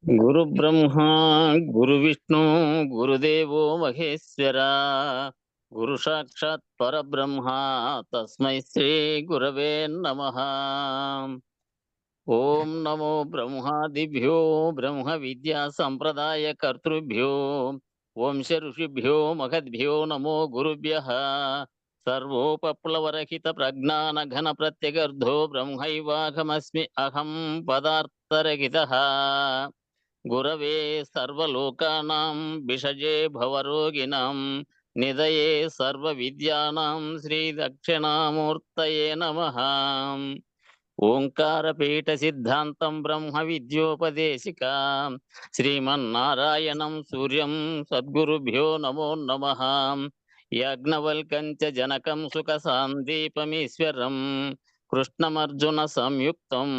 గురు బ్రహ్మ గురు విష్ణు గురుదేవో మహేశ్వర గురు సాక్షాత్ పరబ్రహ్మ తస్మై శ్రీ గురవే నమః. ఓం నమో బ్రహ్మాదిభ్యో బ్రహ్మ విద్యా సంప్రదాయ కర్తృభ్యో వంశ ఋషిభ్యో మహద్భ్యో నమో గురుభ్యః. సర్వోపప్లవరహిత ప్రజ్ఞాన ఘన ప్రత్యగర్ధో బ్రహ్మైవాహమస్మి అహం పదార్థరహితః. గురవే సర్వలోకానాం విషజే భవరోగిణాం నిదయే సర్వ విద్యానాం శ్రీ దక్షిణామూర్తయే నమః. ఓంకారపీఠ సిద్ధాంతం బ్రహ్మ విద్యోపదేశికా శ్రీమన్నారాయణం సూర్యం సద్గురుభ్యో నమో నమః. యాజ్ఞవల్కం చ జనకం సుఖ సాందీపమీశ్వరం కృష్ణమర్జున సంయుక్తం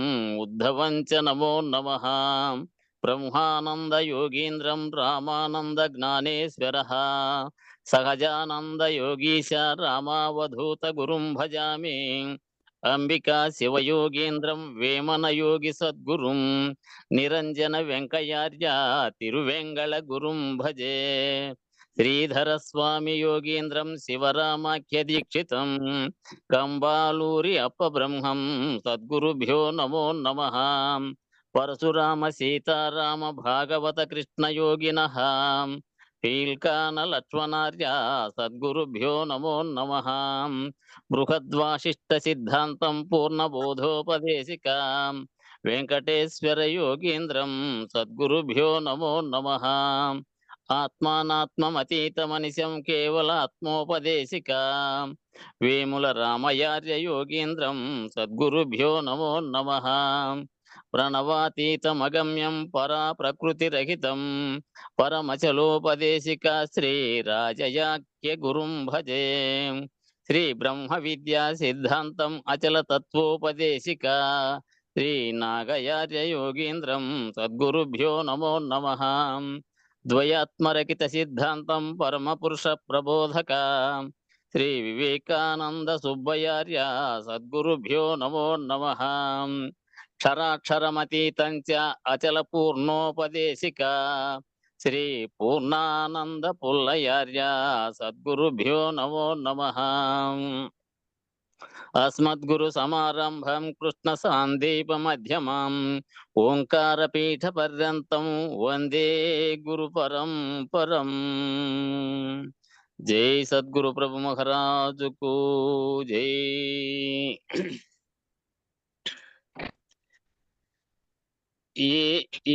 ఉద్ధవం చ నమో నమః. బ్రహ్మానంద యోగీంద్రం రామానంద జ్ఞానేశ్వరః సహజానంద యోగీశ రామావధూత గురుం భజామి. అంబికా శివయోగేంద్రం వేమన యోగి సద్గురుం నిరంజన వెంకయార్య తిరువెంగళ గురుం భజే. శ్రీధర స్వామి యోగేంద్రం శివరామాఖ్య దీక్షితం కంబాలూరి అప్పబ్రహ్మం సద్గురుభ్యో నమో నమః. పరశురామ సీతారామ భాగవత కృష్ణ యోగినః పీల్కాన లక్ష్మణార్య సద్గురుభ్యో నమో నమః. బృహద్వాసిష్ట సిద్ధాంతం పూర్ణబోధోపదేశికా వెంకటేశ్వర యోగీంద్రం సద్గురుభ్యో నమో నమః. ఆత్మానాత్మమతీతమనిశం కేవలాత్మోపదేశికా వేముల రామయార్య యోగీంద్రం సద్గురుభ్యో నమో నమః. ప్రణవాతీతమగమ్యం పరా ప్రకృతిరహితం పరమచలోపదేశికా శ్రీ రాజయాఖ్య గురుం భజే. శ్రీ బ్రహ్మ విద్యా సిద్ధాంతం అచల తత్వోపదేశికా శ్రీ నాగయార్య యోగీంద్రం సద్గురుభ్యో నమో నమః. ద్వయాత్మరకిత సిద్ధాంతం పరమ పురుష ప్రబోధక శ్రీ వివేకానంద సుబ్బయార్య సద్గురుభ్యో నమో నమః. క్షరాక్షరమతీతం చ అచల పూర్ణోపదేశికా శ్రీ పూర్ణానంద పుల్లయార్య సద్గురుభ్యో నమో నమః. అస్మద్గురు సమారంభం కృష్ణ సాందీప మధ్యమం ఓంకారపీఠ పర్యంతం వందే గురు పరంపరం. జై సద్గురు ప్రభు మహారాజుకు జై.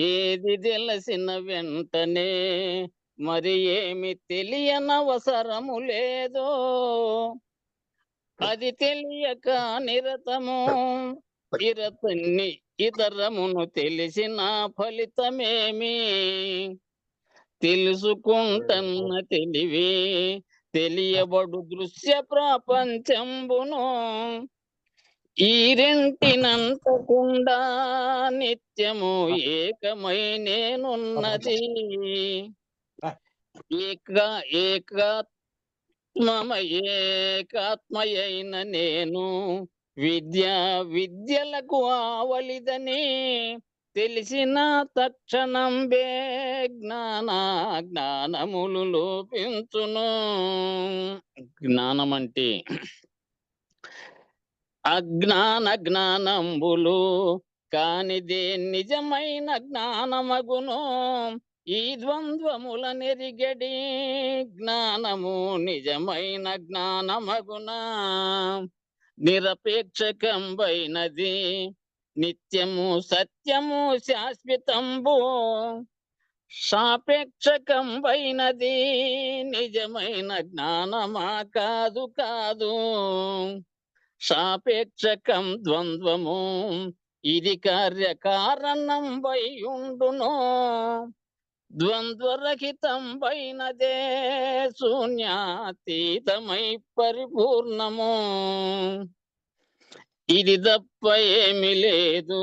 ఏది తెలిసిన వెంటనే మరి ఏమి తెలియనవసరము లేదో అది తెలియక నిరతము ఇతరమును తెలిసిన ఫలితమేమి. తెలుసుకుంటన్న తెలివి తెలియబడు దృశ్య ప్రపంచంబును ఈ రెంటినంతకుండా నిత్యము ఏకమై నేనున్నది. ఏకాత్మయైన నేను విద్యలకు ఆవలిదని తెలిసిన తక్షణం జ్ఞానములు లోపించును. జ్ఞానం అంటే జ్ఞానంబులు కానిదే నిజమైన జ్ఞానమగును. ఈ ద్వంద్వముల నెరిగడి జ్ఞానము నిజమైన జ్ఞానమగునా. నిరపేక్షకంబైనది నిత్యము సత్యము శాశ్వతంబు సాపేక్షకంబైనది నిజమైన జ్ఞానమా కాదు కాదు. సాపేక్షకం ద్వంద్వము ఇది కార్యకారణం వయుండును. ద్వంద్వరహితం వైనదే శూన్యాతీతమై పరిపూర్ణము. ఇది తప్ప ఏమి లేదు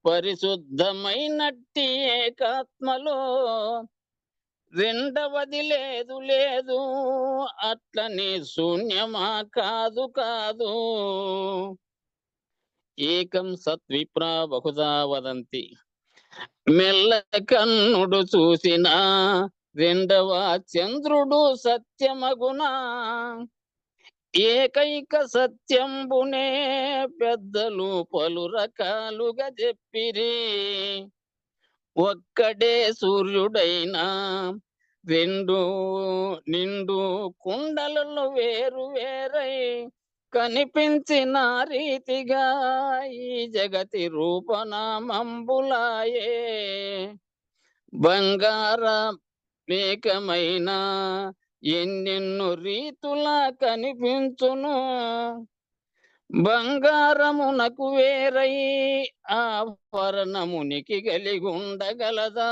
పరిశుద్ధమైనట్టి ఏకాత్మలో. రెండవది లేదు లేదు అట్లని శూన్యమా కాదు కాదు. ఏకం సత్విప్రా బహుదా వదంతి. మెల్ల కన్నుడు చూసిన రెండవ చంద్రుడు సత్యమగునా. ఏకైక సత్యంబునే పెద్దలు పలు రకాలుగా చెప్పిరి. ఒక్కడే సూర్యుడైనా రెండు నిండు కుండలలో వేరు వేరై కనిపించిన రీతిగా ఈ జగతి రూపనామంబులాయే. బంగార మేకమైన ఎన్నెన్నో రీతులా కనిపించును. బంగారమునకు వేరై ఆభరణమునికి కలిగి ఉండగలదా.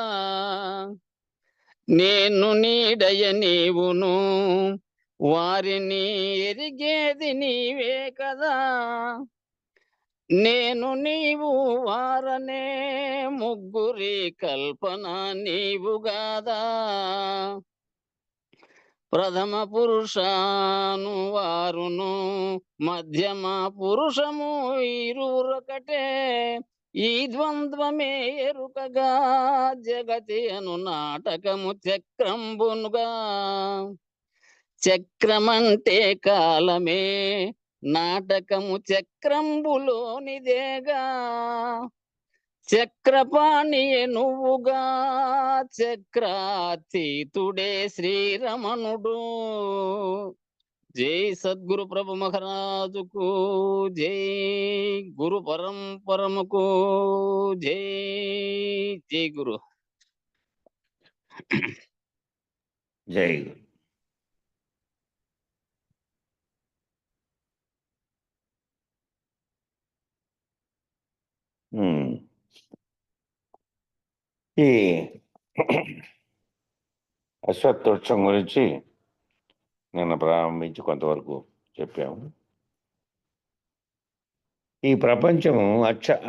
నేను నీడయ నీవును వారిని ఎరిగేది నీవే కదా. నేను నీవు వారనే ముగ్గురి కల్పన నీవుగాదా. ప్రథమ పురుషాను వారును మధ్యమ పురుషము ఇరువురొకటే. ఈ ద్వంద్వమే ఎరుకగా జగతి అను నాటకము చక్రంబునుగా. చక్రమంటే కాలమే నాటకము చక్రంబులోనిదేగా. చక్రపాణియే నువ్వుగా చక్రాతీతుడే శ్రీరమణుడు. జై సద్గురు ప్రభు మహారాజుకు జై. గురు పరంపరముకు జై. జై గురు. జై గురు. ఈ అశ్వత్థ వృక్షం గురించి నిన్న ప్రారంభించి కొంతవరకు చెప్పాము. ఈ ప్రపంచము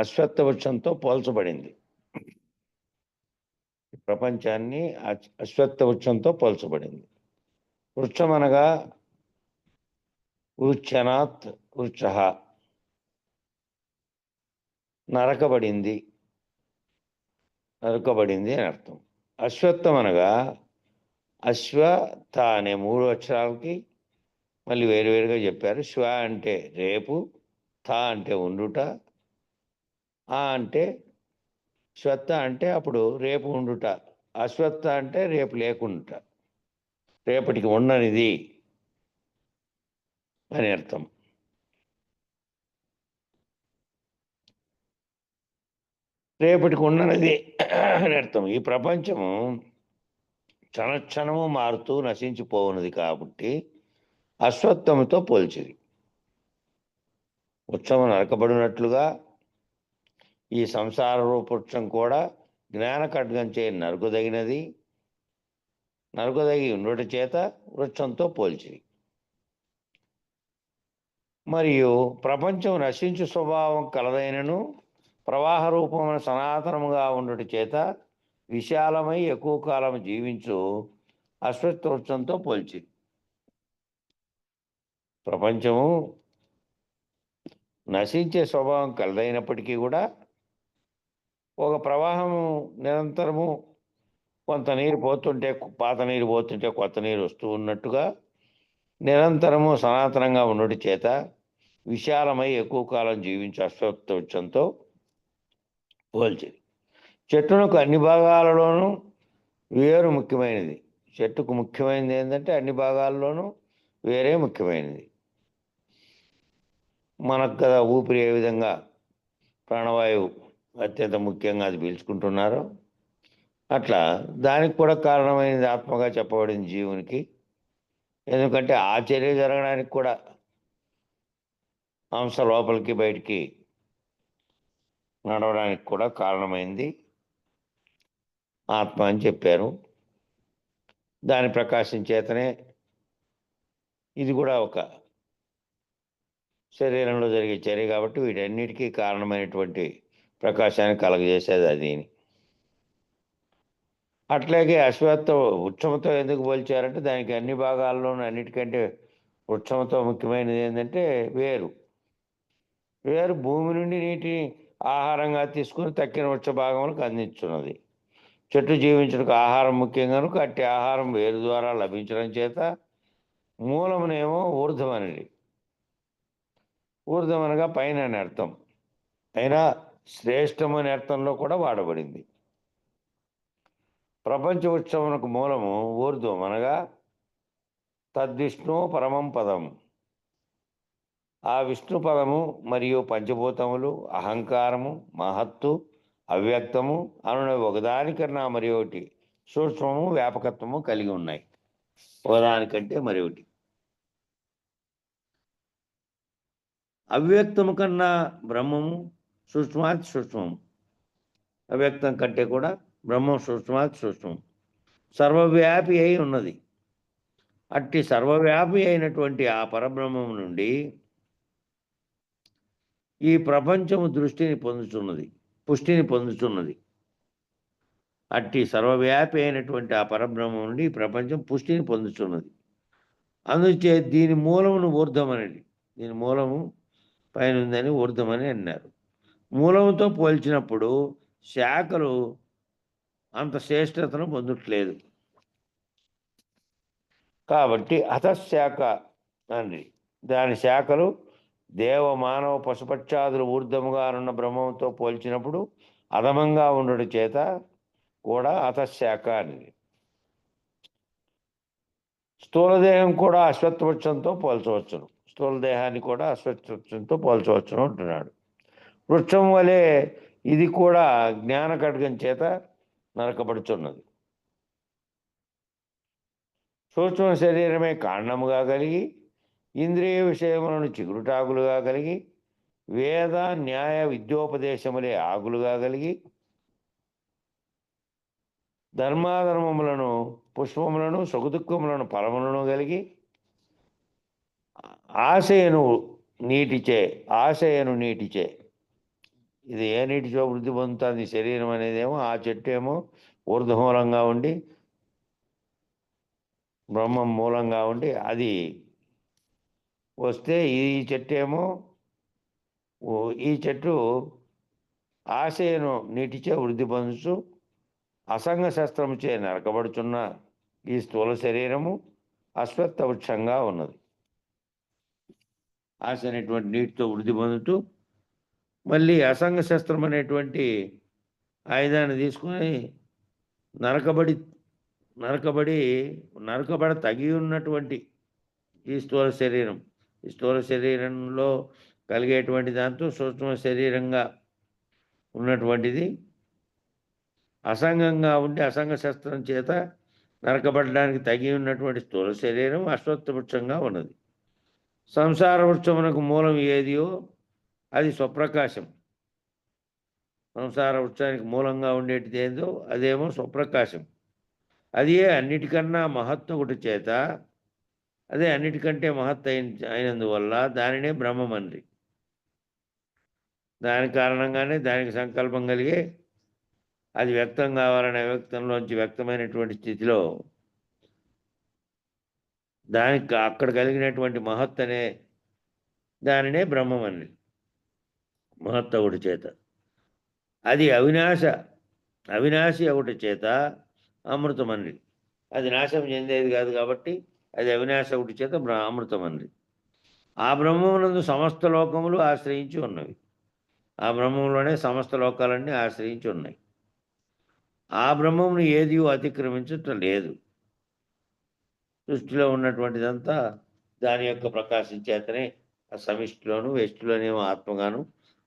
అశ్వత్థ వృక్షంతో పోల్చబడింది. ప్రపంచాన్ని అశ్వత్థ వృక్షంతో పోల్చబడింది. వృక్షం అనగా వృక్షనాత్ వృక్ష, నరకబడింది అని అర్థం. అశ్వత్థం అనగా అశ్వత్థ అనే 3 అక్షరాలకి మళ్ళీ వేరువేరుగా చెప్పారు. శ్వ అంటే రేపు, థ అంటే ఉండుట, ఆ అంటే శ్వత్థ అంటే అప్పుడు రేపు ఉండుట, అశ్వత్థ అంటే రేపు లేకుండుట, రేపటికి ఉండనిది అని అర్థం. రేపటికి ఉండనిది అని అర్థం. ఈ ప్రపంచము క్షణక్షణము మారుతూ నశించిపోవున్నది కాబట్టి అశ్వత్థముతో పోల్చిది. వృక్షము నరకబడినట్లుగా ఈ సంసార రూపవృక్షం కూడా జ్ఞాన ఖడ్గంచే నరుకుదగినది, నరుకుదగి ఉండుట చేత వృక్షంతో పోల్చిది. మరియు ప్రపంచం నశించు స్వభావం కలదైనను ప్రవాహ రూపమున సనాతనముగా ఉండుట చేత విశాలమై ఎక్కువ కాలం జీవించు అశ్వత్థ వృక్షంతో పోల్చింది. ప్రపంచము నశించే స్వభావం కలదైనప్పటికీ కూడా ఒక ప్రవాహము నిరంతరము కొంత నీరు పోతుంటే పాత నీరు పోతుంటే కొత్త నీరు వస్తూ ఉన్నట్టుగా నిరంతరము సనాతనంగా ఉండటి చేత విశాలమై ఎక్కువ కాలం జీవించే అశ్వత్థ వృక్షంతో పోల్చింది. చెట్టునకు అన్ని భాగాలలోనూ వేరు ముఖ్యమైనది. చెట్టుకు ముఖ్యమైనది ఏంటంటే అన్ని భాగాల్లోనూ వేరే ముఖ్యమైనది. మనకు కదా ఊపిరి ఏ విధంగా ప్రాణవాయువు అత్యంత ముఖ్యంగా అది పీల్చుకుంటున్నారో అట్లా దానికి కూడా కారణమైనది ఆత్మగా చెప్పబడింది జీవునికి. ఎందుకంటే ఆ చర్య జరగడానికి కూడా అంశ లోపలికి బయటికి నడవడానికి కూడా కారణమైంది ఆత్మ అని చెప్పారు. దాని ప్రకాశం చేతనే ఇది కూడా ఒక శరీరంలో జరిగే చర్య కాబట్టి వీటన్నిటికీ కారణమైనటువంటి ప్రకాశాన్ని కలగజేసేది అది. అట్లాగే అశ్వత్థ వృక్షముతో ఎందుకు పోల్చారంటే దానికి అన్ని భాగాల్లోనూ అన్నిటికంటే వృక్షముతో ముఖ్యమైనది ఏంటంటే వేరు. వేరు భూమి నుండి నీటిని ఆహారంగా తీసుకుని తక్కిన వృక్ష భాగములకు అందించున్నది. చెట్టు జీవించడానికి ఆహారం ముఖ్యం కనుక అట్టి ఆహారం వేరు ద్వారా లభించడం చేత మూలమునేమో ఊర్ధ్వమనిది. ఊర్ధ్వమనగా పైన అని అర్థం, అయినా శ్రేష్టము అనే అర్థంలో కూడా వాడబడింది. ప్రపంచ వృక్షమునకు మూలము ఊర్ధ్వం అనగా తద్విష్ణు పరమం పదం. ఆ విష్ణు పదము మరియు పంచభూతములు, అహంకారము, మహత్తు, అవ్యక్తము అనునవి ఒకదానికన్నా మరి ఒకటి సూక్ష్మము, వ్యాపకత్వము కలిగి ఉన్నాయి. ఒకదానికంటే మరి ఒకటి. అవ్యక్తము కన్నా బ్రహ్మము సూక్ష్మాతి సూక్ష్మము. అవ్యక్తం కంటే కూడా బ్రహ్మం సూక్ష్మాతి సూక్ష్మం, సర్వవ్యాపి అయి ఉన్నది. అట్టి సర్వవ్యాపి అయినటువంటి ఆ పరబ్రహ్మం నుండి ఈ ప్రపంచము దృష్టిని పొందుతున్నది, పుష్టిని పొందుతున్నది. అట్టి సర్వవ్యాపి అయినటువంటి ఆ పరబ్రహ్మం నుండి ఈ ప్రపంచం పుష్టిని పొందుతున్నది. అందుచే దీని మూలమును ఊర్ధమని, దీని మూలము పైన ఉందని ఊర్ధమని అన్నారు. మూలముతో పోల్చినప్పుడు శాఖలు అంత శ్రేష్టతను పొందట్లేదు. కాబట్టి అధశాఖ అని దాని శాఖలు దేవ మానవ పశుపక్షాదులు ఊర్ధముగా ఉన్న బ్రహ్మంతో పోల్చినప్పుడు అధమంగా ఉండడం చేత కూడా అధశాఖ అని. స్థూలదేహం కూడా అశ్వత్థవృక్షంతో పోల్చవచ్చును. స్థూలదేహాన్ని కూడా అశ్వత్థవృక్షంతో పోల్చవచ్చును అంటున్నాడు. వృక్షం వలె ఇది కూడా జ్ఞాన ఖడ్గం చేత నరకబడుచున్నది. సూక్ష్మ శరీరమే కాండముగా కలిగి, ఇంద్రియ విషయములను చిగురుటాకులుగా కలిగి, వేద న్యాయ విద్యోపదేశములే ఆకులుగా కలిగి, ధర్మాధర్మములను పుష్పములను సుఖదుఖములను ఫలములను కలిగి, ఆశయను నీటిచే ఇది ఏ నీటిచో వృద్ధి పొందుతుంది శరీరం అనేదేమో, ఆ చెట్టు ఏమో ఊర్ధ్వమూలంగా ఉండి బ్రహ్మం మూలంగా ఉండి అది వస్తే ఈ చెట్టు ఏమో, ఈ చెట్టు ఆశయను నీటిచే వృద్ధి పొందుచు అసంగ శస్త్రముచే నరకబడుచున్న ఈ స్థూల శరీరము అశ్వత్థ వృక్షంగా ఉన్నది. ఆశ అనేటువంటి నీటితో వృద్ధి పొందుతూ మళ్ళీ అసంగ శస్త్రం అనేటువంటి ఆయుధాన్ని తీసుకొని నరకబడ తగి ఉన్నటువంటి ఈ స్థూల శరీరం, ఈ స్థూల శరీరంలో కలిగేటువంటి దాంతో సూక్ష్మ శరీరంగా ఉన్నటువంటిది అసంగంగా ఉండి అసంగ శస్త్రం చేత నరకబడడానికి తగి ఉన్నటువంటి స్థూల శరీరం అశ్వత్థ వృక్షంగా ఉన్నది. సంసార వృక్షమునకు మూలం ఏదియో అది స్వప్రకాశం. సంసార వృక్షానికి మూలంగా ఉండేటిది ఏదో అదేమో స్వప్రకాశం. అదే అన్నిటికన్నా మహత్తు ఒకటి చేత, అదే అన్నిటికంటే మహత్తు అయినందువల్ల దానినే బ్రహ్మమని. దాని కారణంగానే దానికి సంకల్పం కలిగే అది వ్యక్తం కావాలనే వ్యక్తంలోంచి వ్యక్తమైనటువంటి స్థితిలో దానికి అక్కడ కలిగినటువంటి మహత్ అనే దానినే బ్రహ్మమని, మహత్ ఒకటి చేత. అది అవినాశి ఒకటి చేత అమృతమని. అది నాశం చెందేది కాదు కాబట్టి అది అవినాశ ఒకటి చేత అమృతమని. ఆ బ్రహ్మమునందు సమస్త లోకములు ఆశ్రయించి ఉన్నవి. ఆ బ్రహ్మంలోనే సమస్త లోకాలన్నీ ఆశ్రయించి ఉన్నాయి. ఆ బ్రహ్మమును ఏది అతిక్రమించటం లేదు. సృష్టిలో ఉన్నటువంటిదంతా దాని యొక్క ప్రకాశం చేతనే ఆ సమిష్టిలోను వెష్టిలోనేమో ఆత్మగాను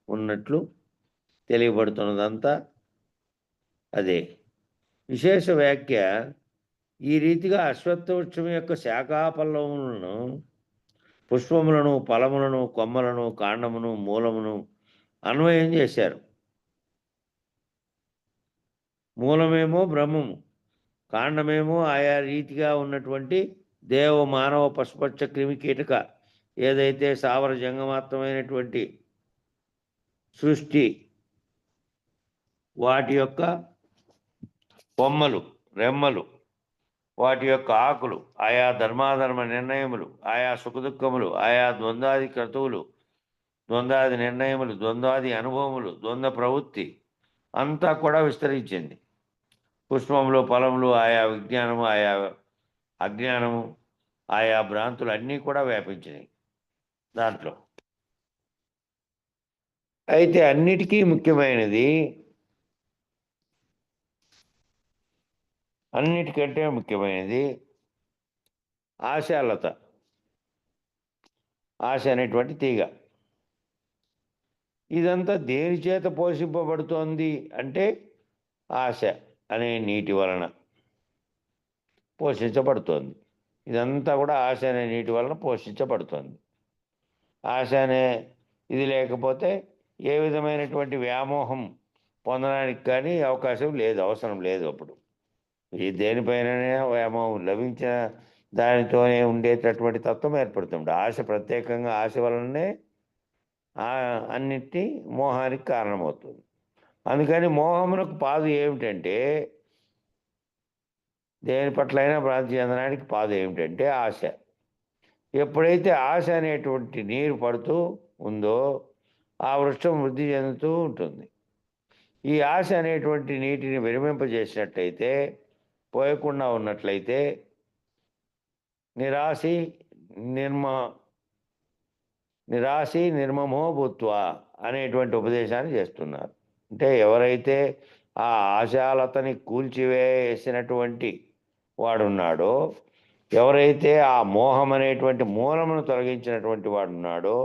ఉన్నట్లు తెలియబడుతున్నదంతా అదే. విశేష వ్యాఖ్య ఈ రీతిగా అశ్వత్థ వృక్షం యొక్క శాఖాపల్లవములను, పుష్పములను, ఫలములను, కొమ్మలను, కాండమును, మూలమును అన్వయం చేశారు. మూలమేమో బ్రహ్మము, కాండమేమో ఆయా రీతిగా ఉన్నటువంటి దేవ మానవ పశుపక్ష క్రిమి కీటక ఏదైతే సావర జంగమాత్రమైనటువంటి సృష్టి వాటి యొక్క కొమ్మలు, రెమ్మలు, వాటి యొక్క ఆకులు, ఆయా ధర్మాధర్మ నిర్ణయములు, ఆయా సుఖదుఖములు, ఆయా ద్వంద్వాది క్రతువులు, ద్వంద్వాది నిర్ణయములు, ద్వంద్వాది అనుభవములు, ద్వంద్వ ప్రవృత్తి అంతా కూడా విస్తరించింది. పుష్పములు, ఫలములు, ఆయా విజ్ఞానము, ఆయా అజ్ఞానము, ఆయా భ్రాంతులు అన్నీ కూడా వ్యాపించినాయి దాంట్లో. అయితే అన్నిటికీ ముఖ్యమైనది, అన్నిటికంటే ముఖ్యమైనది ఆశాలత. ఆశ అనేటువంటి తీగ. ఇదంతా దేని చేత పోషింపబడుతోంది అంటే ఆశ అనే నీటి వలన పోషించబడుతోంది. ఇదంతా కూడా ఆశ అనే నీటి వలన పోషించబడుతోంది. ఆశ అనే ఇది లేకపోతే ఏ విధమైనటువంటి వ్యామోహం పొందడానికి కానీ అవకాశం లేదు, అవసరం లేదు. అప్పుడు ఈ దేనిపైననే వ్యామోహం లభించిన దానితోనే ఉండేటటువంటి తత్వం ఏర్పడుతుంది. ఆశ ప్రత్యేకంగా ఆశ వలననే అన్నిటి మోహానికి కారణమవుతుంది. అందుకని మోహమునకు పాదు ఏమిటంటే, దేని పట్లైనా భ్రాంతి చెందడానికి పాదు ఏమిటంటే ఆశ. ఎప్పుడైతే ఆశ అనేటువంటి నీరు పడుతూ ఉందో ఆ వృక్షం వృద్ధి చెందుతూ ఉంటుంది. ఈ ఆశ అనేటువంటి నీటిని విరమింపజేసినట్లయితే, పోయకుండా ఉన్నట్లయితే నిరాశి నిర్మమో భూత్వా అనేటువంటి ఉపదేశాన్ని చేస్తున్నారు. అంటే ఎవరైతే ఆ ఆశాలతని కూల్చివేసినటువంటి వాడున్నాడో, ఎవరైతే ఆ మోహం అనేటువంటి మూలమును తొలగించినటువంటి వాడున్నాడో,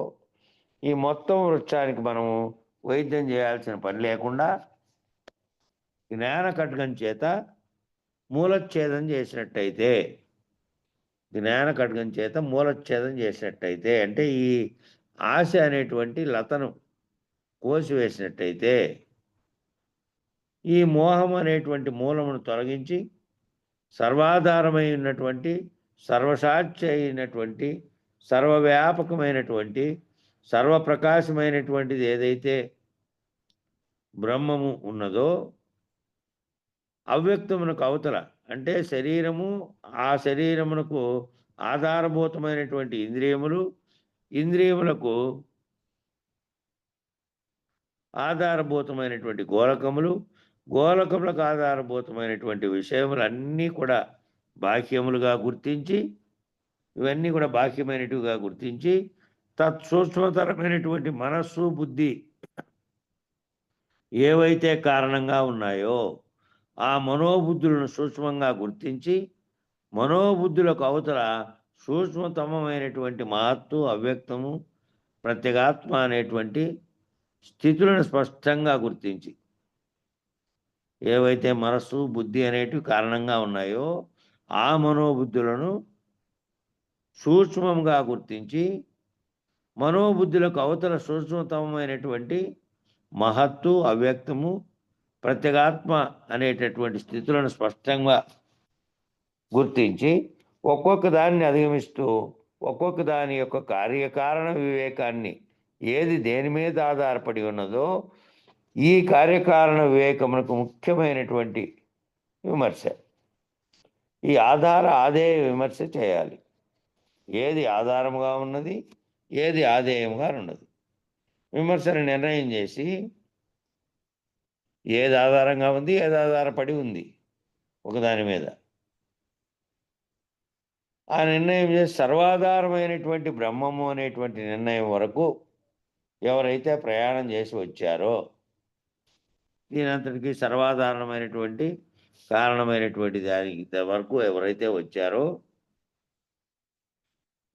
ఈ మొత్తం వృక్షానికి మనము వైద్యం చేయాల్సిన పని లేకుండా జ్ఞాన ఖడ్గం చేత మూలఛేదం చేసినట్టయితే, మూలఛేదం చేసినట్టయితే అంటే ఈ ఆశ అనేటువంటి లతను కోసివేసినట్టయితే, ఈ మోహం అనేటువంటి మూలమును తొలగించి సర్వాధారమై ఉన్నటువంటి, సర్వసాక్షి అయినటువంటి, సర్వవ్యాపకమైనటువంటి, సర్వప్రకాశమైనటువంటిది ఏదైతే బ్రహ్మము ఉన్నదో, అవ్యక్తమునకు అవతల అంటే శరీరము, ఆ శరీరమునకు ఆధారభూతమైనటువంటి ఇంద్రియములు, ఇంద్రియములకు ఆధారభూతమైనటువంటి గోళకములు, గోళకములకు ఆధారభూతమైనటువంటి విషయములు అన్నీ కూడా బాహ్యములుగా గుర్తించి, ఇవన్నీ కూడా బాహ్యమైనటివిగా గుర్తించి, తత్సూక్ష్మతరమైనటువంటి మనస్సు, బుద్ధి ఏవైతే కారణంగా ఉన్నాయో ఆ మనోబుద్ధులను సూక్ష్మంగా గుర్తించి, మనోబుద్ధులకు అవతల సూక్ష్మతమైనటువంటి మహత్తు, అవ్యక్తము, ప్రత్యేగాత్మ అనేటువంటి స్థితులను స్పష్టంగా గుర్తించి, ఏవైతే మనస్సు, బుద్ధి అనేటివి కారణంగా ఉన్నాయో ఆ మనోబుద్ధులను సూక్ష్మంగా గుర్తించి, మనోబుద్ధులకు అవతల సూక్ష్మతమైనటువంటి మహత్తు, అవ్యక్తము, ప్రత్యేగాత్మ అనేటటువంటి స్థితులను స్పష్టంగా గుర్తించి, ఒక్కొక్క దాన్ని అధిగమిస్తూ ఒక్కొక్క దాని యొక్క కార్యకారణ వివేకాన్ని, ఏది దేని మీద ఆధారపడి ఉన్నదో ఈ కార్యకారణ వివేకమునకు ముఖ్యమైనటువంటి విమర్శ, ఈ ఆధేయ విమర్శ చేయాలి. ఏది ఆధారముగా ఉన్నది, ఏది ఆధేయముగా ఉన్నది, విమర్శను నిర్ణయం చేసి ఏది ఆధారంగా ఉంది, ఏది ఆధారపడి ఉంది ఒకదాని మీద, ఆ నిర్ణయం చేసి సర్వాధారమైనటువంటి బ్రహ్మము అనేటువంటి నిర్ణయం వరకు ఎవరైతే ప్రయాణం చేసి వచ్చారో, దీనంతటికీ సర్వాధారణమైనటువంటి కారణమైనటువంటి దానికి వరకు ఎవరైతే వచ్చారో,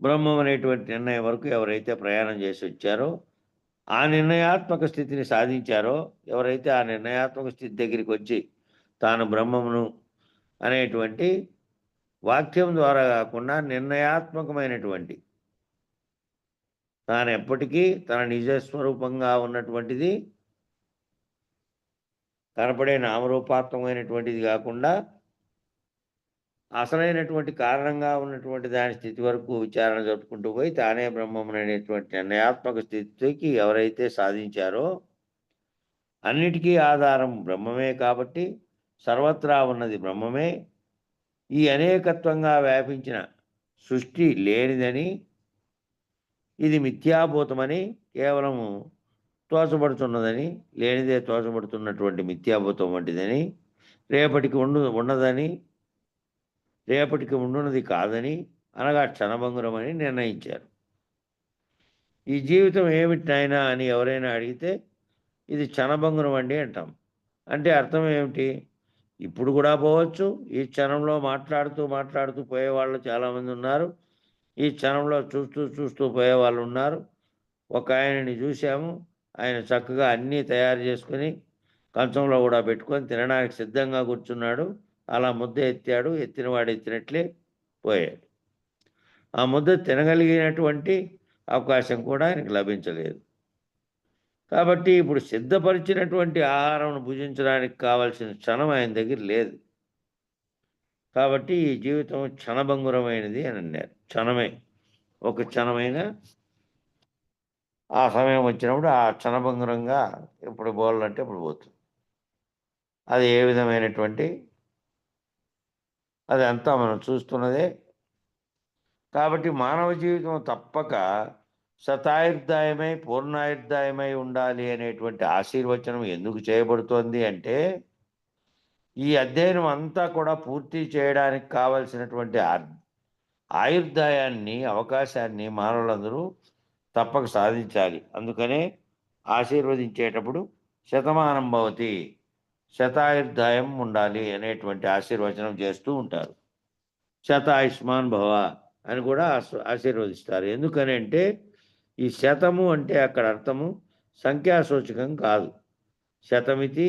బ్రహ్మం అనేటువంటి నిర్ణయం వరకు ఎవరైతే ప్రయాణం చేసి వచ్చారో, ఆ నిర్ణయాత్మక స్థితిని సాధించారో, ఎవరైతే ఆ నిర్ణయాత్మక స్థితి దగ్గరికి వచ్చి తాను బ్రహ్మమును అనేటువంటి వాక్యం ద్వారా కాకుండా నిర్ణయాత్మకమైనటువంటి, తాను ఎప్పటికీ తన నిజస్వరూపంగా ఉన్నటువంటిది, కనపడే నామరూపాత్మకమైనటువంటిది కాకుండా అసలైనటువంటి కారణంగా ఉన్నటువంటి దాని స్థితి వరకు విచారణ జరుపుకుంటూ పోయి తానే బ్రహ్మం అనేటువంటి నిర్ణయాత్మక స్థితికి ఎవరైతే సాధించారో, అన్నిటికీ ఆధారం బ్రహ్మమే కాబట్టి సర్వత్రా ఉన్నది బ్రహ్మమే, ఈ అనేకత్వంగా వ్యాపించిన సృష్టి లేనిదని, ఇది మిథ్యాభూతమని కేవలము తోచబడుతున్నదని, లేనిదే తోచబడుతున్నటువంటి మిథ్యాభూతం వంటిదని, రేపటికి ఉండదని, రేపటికి ఉండున్నది కాదని, అనగా క్షణభంగురమని నిర్ణయించారు. ఈ జీవితం ఏమిటి నాయనా అని ఎవరైనా అడిగితే, ఇది క్షణభంగురం అండి అంటాం. అంటే అర్థం ఏమిటి? ఇప్పుడు కూడా పోవచ్చు. ఈ క్షణంలో మాట్లాడుతూ పోయేవాళ్ళు చాలామంది ఉన్నారు. ఈ క్షణంలో చూస్తూ పోయేవాళ్ళు ఉన్నారు. ఒక ఆయనని చూసాము. ఆయన చక్కగా అన్నీ తయారు చేసుకొని, కంచంలో కూడా పెట్టుకొని తినడానికి సిద్ధంగా కూర్చున్నాడు. అలా ముద్ద ఎత్తాడు. ఎత్తినవాడు ఎత్తినట్లే పోయాడు. ఆ ముద్ద తినగలిగినటువంటి అవకాశం కూడా ఆయనకు లభించలేదు. కాబట్టి ఇప్పుడు సిద్ధపరిచినటువంటి ఆహారం భుజించడానికి కావాల్సిన క్షణం ఆయన దగ్గర లేదు. కాబట్టి ఈ జీవితం క్షణభంగురమైనది అని అన్నారు. క్షణమే. ఒక క్షణమైనా ఆ సమయం వచ్చినప్పుడు ఆ క్షణభంగురంగా ఎప్పుడు పోవాలంటే ఇప్పుడు పోతుంది. అది ఏ విధమైనటువంటి అది అంతా మనం చూస్తున్నదే. కాబట్టి మానవ జీవితం తప్పక శతాయుర్దాయమై, పూర్ణాయుర్దాయమై ఉండాలి అనేటువంటి ఆశీర్వచనం ఎందుకు చేయబడుతోంది అంటే, ఈ అధ్యయనం అంతా కూడా పూర్తి చేయడానికి కావలసినటువంటి ఆయుర్దాయాన్ని, అవకాశాన్ని మానవులందరూ తప్పక సాధించాలి. అందుకనే ఆశీర్వదించేటప్పుడు శతమానం భవతి, శతాయుర్దాయం ఉండాలి అనేటువంటి ఆశీర్వచనం చేస్తూ ఉంటారు. శతాయుష్మాన్ భవ అని కూడా ఆశీర్వదిస్తారు. ఎందుకని అంటే, ఈ శతము అంటే అక్కడ అర్థము సంఖ్యాసూచకం కాదు. శతమితి,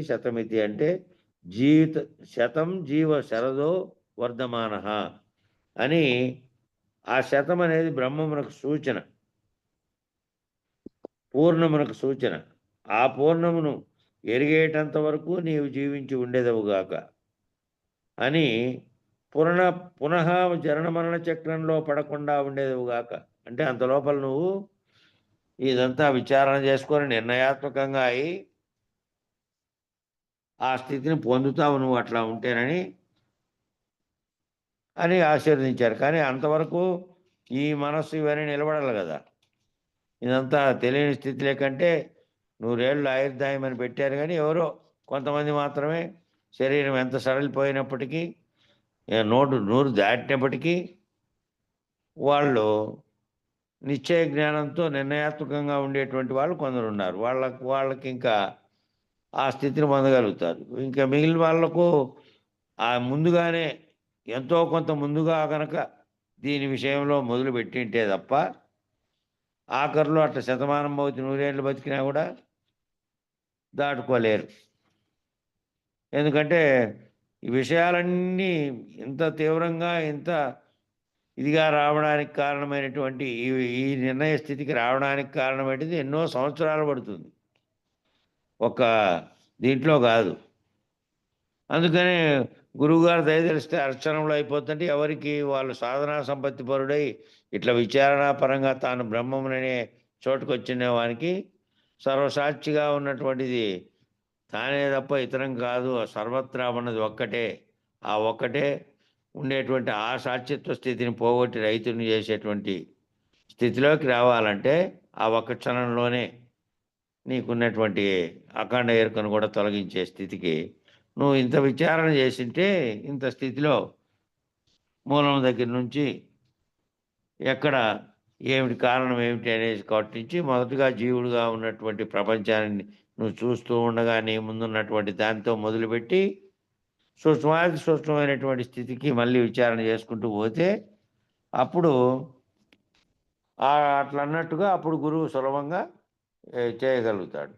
శతమితి అంటే శతం జీవ శరదో వర్ధమానః అని. ఆ శతం అనేది బ్రహ్మమునకు సూచన, పూర్ణమునకు సూచన. ఆ పూర్ణమును ఎరిగేటంత వరకు నీవు జీవించి ఉండేదవుగాక అని. పునః జనన మరణ చక్రంలో పడకుండా ఉండేదవుగాక అంటే, అంత లోపల నువ్వు ఇదంతా విచారణ చేసుకొని నిర్ణయాత్మకంగా అయి ఆ స్థితిని పొందుతావు నువ్వు అట్లా ఉంటేనని అని ఆశీర్వదించారు. కానీ అంతవరకు ఈ మనస్సు ఇవన్నీ నిలబడాలి కదా. ఇదంతా తెలియని స్థితి లేకంటే 100 ఏళ్ళు ఆయుర్దాయం అని పెట్టారు. కానీ ఎవరో కొంతమంది మాత్రమే, శరీరం ఎంత సడలిపోయినప్పటికీ, నూరు దాటినప్పటికీ వాళ్ళు నిశ్చయ జ్ఞానంతో నిర్ణయాత్మకంగా ఉండేటువంటి వాళ్ళు కొందరున్నారు. వాళ్ళకి ఇంకా ఆ స్థితిని పొందగలుగుతారు. ఇంకా మిగిలిన వాళ్లకు ఆ ముందుగానే ఎంతో కొంత ముందుగా గనక దీని విషయంలో మొదలుపెట్టింటే తప్ప ఆఖరిలో అట్లా శతమానం భవతి 100 ఏళ్ళు బతికినా కూడా దాటుకోలేరు. ఎందుకంటే ఈ విషయాలన్నీ ఇంత తీవ్రంగా, ఇంత ఇదిగా రావడానికి కారణమైనటువంటి ఈ నిర్ణయ స్థితికి రావడానికి కారణమైనది ఎన్నో సంవత్సరాలు పడుతుంది, ఒక దీంట్లో కాదు. అందుకనే గురువుగారు దయ తెలిస్తే అర్చనలో అయిపోతుంటే, ఎవరికి వాళ్ళు సాధనా సంపత్తి పరుడై ఇట్లా విచారణాపరంగా తాను బ్రహ్మముననే చోటుకొచ్చిన వానికి సర్వసాక్షిగా ఉన్నటువంటిది తానే తప్ప ఇతరం కాదు, సర్వత్రా ఉన్నది ఒక్కటే. ఆ ఒక్కటే ఉండేటువంటి ఆ సాక్షిత్వ స్థితిని పోగొట్టి రైతుని చేసేటువంటి స్థితిలోకి రావాలంటే ఆ ఒక్క క్షణంలోనే నీకున్నటువంటి అఖండ ఎరుకను కూడా తొలగించే స్థితికి నువ్వు ఇంత విచారణ చేసింటే, ఇంత స్థితిలో మూలం దగ్గర నుంచి ఎక్కడ ఏమిటి కారణం ఏమిటి అనేది కట్టించి మొదటగా జీవుడుగా ఉన్నటువంటి ప్రపంచాన్ని నువ్వు చూస్తూ ఉండగా నీ ముందున్నటువంటి దాంతో మొదలుపెట్టి సూక్ష్మమైనటువంటి స్థితికి మళ్ళీ విచారణ చేసుకుంటూ పోతే అప్పుడు అట్లా అన్నట్టుగా అప్పుడు గురువు సులభంగా చేయగలుగుతాడు.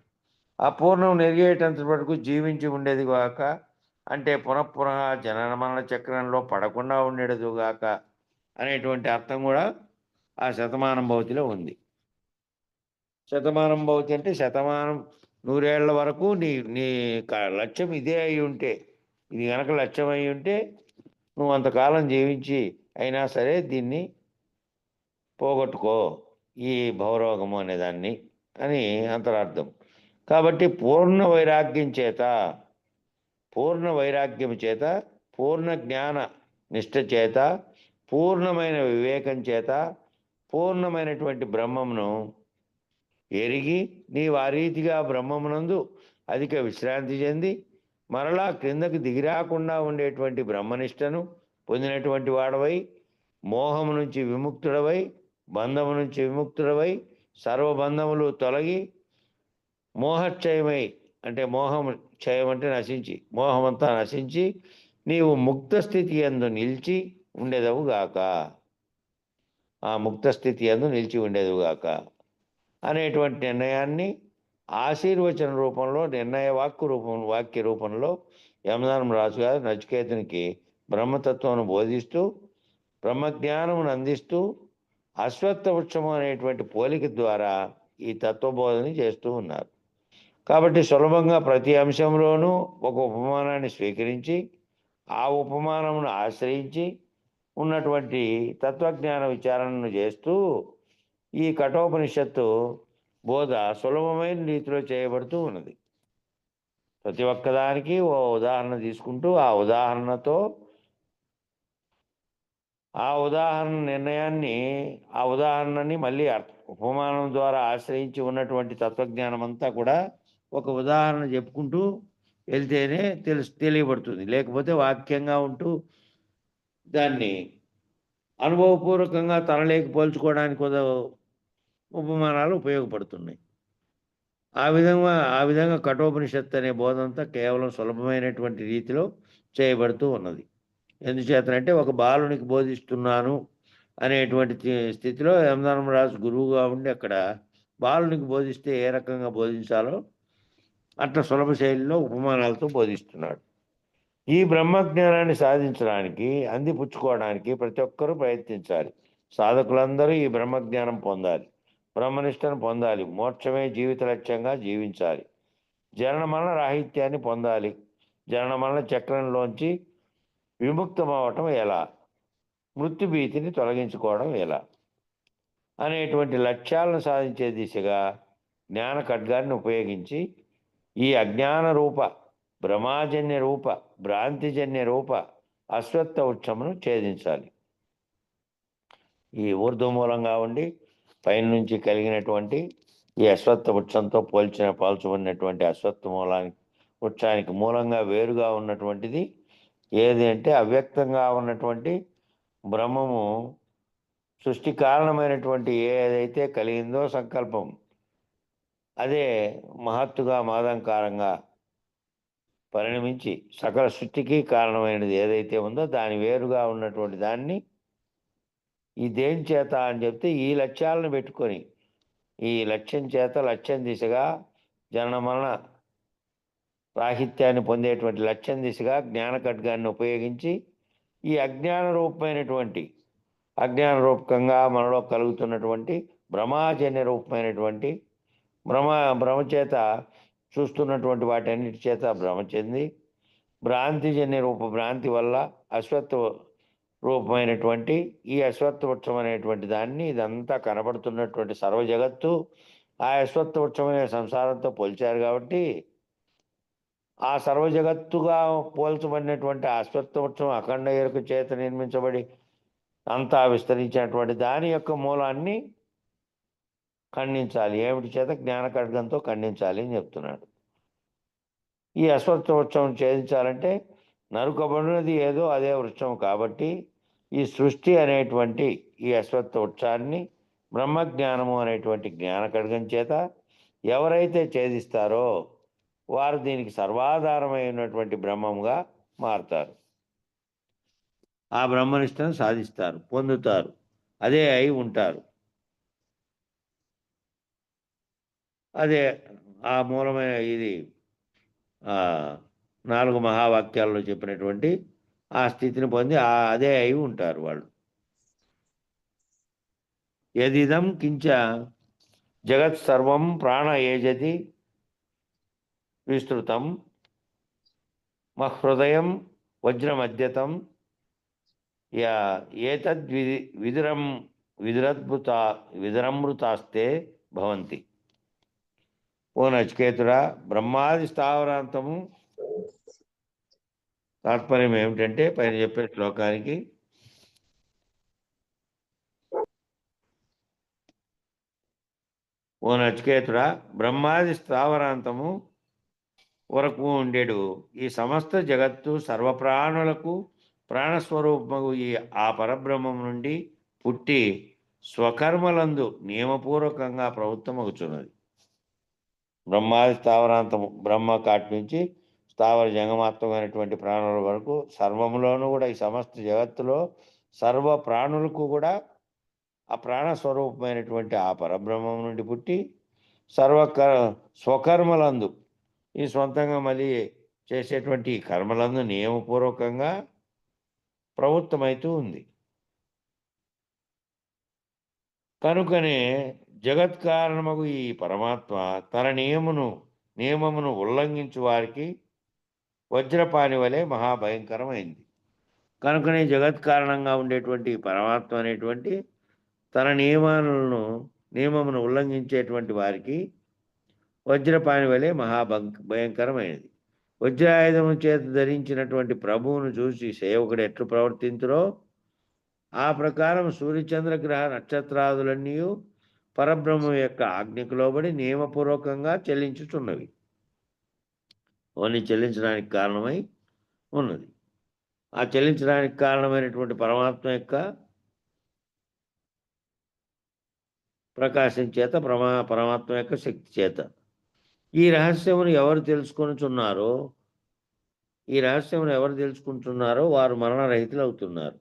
ఆ పూర్ణం నెరిగేటంత వరకు జీవించి ఉండేది గాక అంటే పునః జనన మరణ చక్రంలో పడకుండా ఉండేది గాక అనేటువంటి అర్థం కూడా ఆ శతమానం భవతిలో ఉంది. శతమానం భవతి అంటే శతమానం 100 ఏళ్ల వరకు నీ నీ లక్ష్యం ఇదే అయి ఉంటే, ఇది కనుక లక్ష్యం అయి ఉంటే నువ్వు అంతకాలం జీవించి అయినా సరే దీన్ని పోగొట్టుకో, ఈ భవరోగము అనేదాన్ని అని అంతరార్థం. కాబట్టి పూర్ణ వైరాగ్యం చేత, పూర్ణ జ్ఞాన నిష్ఠ చేత, పూర్ణమైన వివేకం చేత, పూర్ణమైనటువంటి బ్రహ్మమును ఎరిగి నీవు ఆ రీతిగా బ్రహ్మమునందు అధిక విశ్రాంతి చెంది మరలా క్రిందకు దిగిరాకుండా ఉండేటువంటి బ్రహ్మనిష్టను పొందినటువంటి వాడవై మోహము నుంచి విముక్తుడవై బంధము నుంచి విముక్తుడవై సర్వబంధములు తొలగి మోహక్షయమై అంటే మోహం క్షయం అంటే నశించి మోహమంతా నశించి నీవు ముక్త స్థితి యందు నిలిచి ఉండేదవుగాక ఆ ముక్త స్థితి యందు నిలిచి ఉండేదవుగాక అనేటువంటి నిర్ణయాన్ని ఆశీర్వచన రూపంలో నిర్ణయ వాక్య రూపంలో యమధర్మరాజు గారు నచికేతునికి బ్రహ్మతత్వం బోధిస్తూ బ్రహ్మజ్ఞానమును అందిస్తూ అశ్వత్థ వృక్షము అనేటువంటి పోలిక ద్వారా ఈ తత్వబోధన చేస్తూ ఉన్నారు. కాబట్టి సులభంగా ప్రతి అంశంలోనూ ఒక ఉపమానాన్ని స్వీకరించి ఆ ఉపమానమును ఆశ్రయించి ఉన్నటువంటి తత్వజ్ఞాన విచారణను చేస్తూ ఈ కఠోపనిషత్తు బోధ సులభమైన రీతిలో చేయబడుతూ ఉన్నది. ప్రతి ఒక్కదానికి ఓ ఉదాహరణ తీసుకుంటూ ఆ ఉదాహరణతో ఆ ఉదాహరణ నిర్ణయాన్ని ఆ ఉదాహరణని మళ్ళీ ఉపమానం ద్వారా ఆశ్రయించి ఉన్నటువంటి తత్వజ్ఞానం అంతా కూడా ఒక ఉదాహరణ చెప్పుకుంటూ వెళ్తేనే తెలియబడుతుంది. లేకపోతే వాక్యంగా ఉంటూ దాన్ని అనుభవపూర్వకంగా తనలేకి పోల్చుకోవడానికి ఉపమానాలు ఉపయోగపడుతున్నాయి. ఆ విధంగా కఠోపనిషత్తు అనే బోధంతా కేవలం సులభమైనటువంటి రీతిలో చేయబడుతూ ఉన్నది. ఎందుచేతనంటే ఒక బాలునికి బోధిస్తున్నాను అనేటువంటి స్థితిలో యమధర్మరాజు గురువుగా ఉండి అక్కడ బాలునికి బోధిస్తే ఏ రకంగా బోధించాలో అట్లా సులభ శైలిలో ఉపమానాలతో బోధిస్తున్నాడు. ఈ బ్రహ్మజ్ఞానాన్ని సాధించడానికి అందిపుచ్చుకోవడానికి ప్రతి ఒక్కరూ ప్రయత్నించాలి. సాధకులందరూ ఈ బ్రహ్మజ్ఞానం పొందాలి, బ్రహ్మనిష్టను పొందాలి, మోక్షమే జీవిత లక్ష్యంగా జీవించాలి, జనన మరణ రాహిత్యాన్ని పొందాలి, జనన మరణ చక్రంలోంచి విముక్తమవటం ఎలా, మృత్యుభీతిని తొలగించుకోవడం ఎలా అనేటువంటి లక్ష్యాలను సాధించే దిశగా జ్ఞాన ఖడ్గాన్ని ఉపయోగించి ఈ అజ్ఞాన రూప భ్రమాజన్య రూప భ్రాంతిజన్య రూప అశ్వత్థ వృక్షమును ఛేదించాలి. ఈ ఊర్ధ్వమూలంగా ఉండి పైన నుంచి కలిగినటువంటి ఈ అశ్వత్థ వృక్షంతో పోల్చబడినటువంటి అశ్వత్థ వృక్షానికి మూలంగా వేరుగా ఉన్నటువంటిది ఏది అంటే అవ్యక్తంగా ఉన్నటువంటి బ్రహ్మము సృష్టి కారణమైనటువంటి ఏదైతే కలిగిందో సంకల్పం అదే మహత్తుగా మాదంకారంగా పరిణమించి సకల సృష్టికి కారణమైనది ఏదైతే ఉందో దాని వేరుగా ఉన్నటువంటి దాన్ని ఈ దేని చేత అని చెప్తే ఈ లక్ష్యాలను పెట్టుకొని ఈ లక్ష్యం చేత లక్ష్యం దిశగా జనన మరణ రాహిత్యాన్ని పొందేటువంటి లక్ష్యం దిశగా జ్ఞాన ఖడ్గాన్ని ఉపయోగించి ఈ అజ్ఞాన రూపకంగా మనలో కలుగుతున్నటువంటి భ్రమాజన్య రూపమైనటువంటి భ్రమచేత చూస్తున్నటువంటి వాటన్నిటి చేత భ్రమ చెంది భ్రాంతిజన్య భ్రాంతి వల్ల అశ్వత్థ రూపమైనటువంటి ఈ అశ్వత్థ వృక్షం అనేటువంటి దాన్ని ఇదంతా కనబడుతున్నటువంటి సర్వ జగత్తు ఆ అశ్వత్థ వృక్షం అనే సంసారంతో పోల్చారు కాబట్టి ఆ సర్వ జగత్తుగా పోల్చబడినటువంటి అశ్వత్థ వృక్షం అఖండ ఎరుక చేత నిర్మించబడి అంతా విస్తరించినటువంటి దాని యొక్క మూలాన్ని ఖండించాలి. ఏమిటి చేత? జ్ఞాన ఖడ్గంతో ఖండించాలి అని చెప్తున్నాడు. ఈ అశ్వత్థ వృక్షం ఛేదించాలంటే నరుకబడినది ఏదో అదే వృక్షం కాబట్టి ఈ సృష్టి అనేటువంటి ఈ అశ్వత్థ వృక్షాన్ని బ్రహ్మజ్ఞానము అనేటువంటి జ్ఞాన ఖడ్గం చేత ఎవరైతే ఛేదిస్తారో వారు దీనికి సర్వాధారమైనటువంటి బ్రహ్మంగా మారుతారు. ఆ బ్రహ్మనిష్టను సాధిస్తారు, పొందుతారు, అదే అయి ఉంటారు. అదే ఆ మూలమైన ఇది 4 మహావాక్యాల్లో చెప్పినటువంటి ఆ స్థితిని పొంది అదే అయి ఉంటారు వాళ్ళు. యదిదం కించ జగత్ సర్వం ప్రాణ ఏజతి విస్తృతం మహృదయం వజ్రమద్యతం ఏతద్ విదురమృతాస్తే భవంతి. ఓ నచికేతుడా, బ్రహ్మాది స్థావరాంతము తాత్పర్యం ఏమిటంటే పైన చెప్పే శ్లోకానికి ఓ నచికేతుడా, బ్రహ్మాది స్థావరాంతము వరకు ఉండేడు ఈ సమస్త జగత్తు సర్వప్రాణులకు ప్రాణస్వరూపము ఈ ఆ పరబ్రహ్మం నుండి పుట్టి స్వకర్మలందు నియమపూర్వకంగా ప్రవృత్తమగుచున్నది. బ్రహ్మాది స్థావరాంతము, బ్రహ్మ కాటి నుంచి స్థావర జంగమాత్మకమైనటువంటి ప్రాణుల వరకు సర్వములోనూ కూడా ఈ సమస్త జగత్తులో సర్వ ప్రాణులకు కూడా ఆ ప్రాణస్వరూపమైనటువంటి ఆ పరబ్రహ్మం నుండి పుట్టి స్వకర్మలందు ఈ సొంతంగా మళ్ళీ చేసేటువంటి కర్మలందు నియమపూర్వకంగా ప్రవృత్తమైతూ ఉంది. కనుకనే జగత్ కారణమగు ఈ పరమాత్మ తన నియమమును ఉల్లంఘించు వారికి వజ్రపాని వలె మహాభయంకరమైంది. కనుకనే జగత్ కారణంగా ఉండేటువంటి పరమాత్మ అనేటువంటి తన నియమమును ఉల్లంఘించేటువంటి వారికి వజ్రపాని వలె భయంకరమైనది. వజ్రాయుధము చేత ధరించినటువంటి ప్రభువును చూసి సేవకుడు ఎట్లు ప్రవర్తించురో ఆ ప్రకారం సూర్యచంద్రగ్రహ నక్షత్రాదులన్నీ పరబ్రహ్మం యొక్క ఆజ్ఞకు లోబడి నియమపూర్వకంగా చెల్లించుచున్నవి. అవన్నీ చెల్లించడానికి కారణమై ఉన్నది. ఆ చెల్లించడానికి కారణమైనటువంటి పరమాత్మ యొక్క ప్రకాశం చేత, పరమాత్మ యొక్క శక్తి చేత ఈ రహస్యమును ఎవరు తెలుసుకుంటున్నారో వారు మరణరహితులు అవుతున్నారు,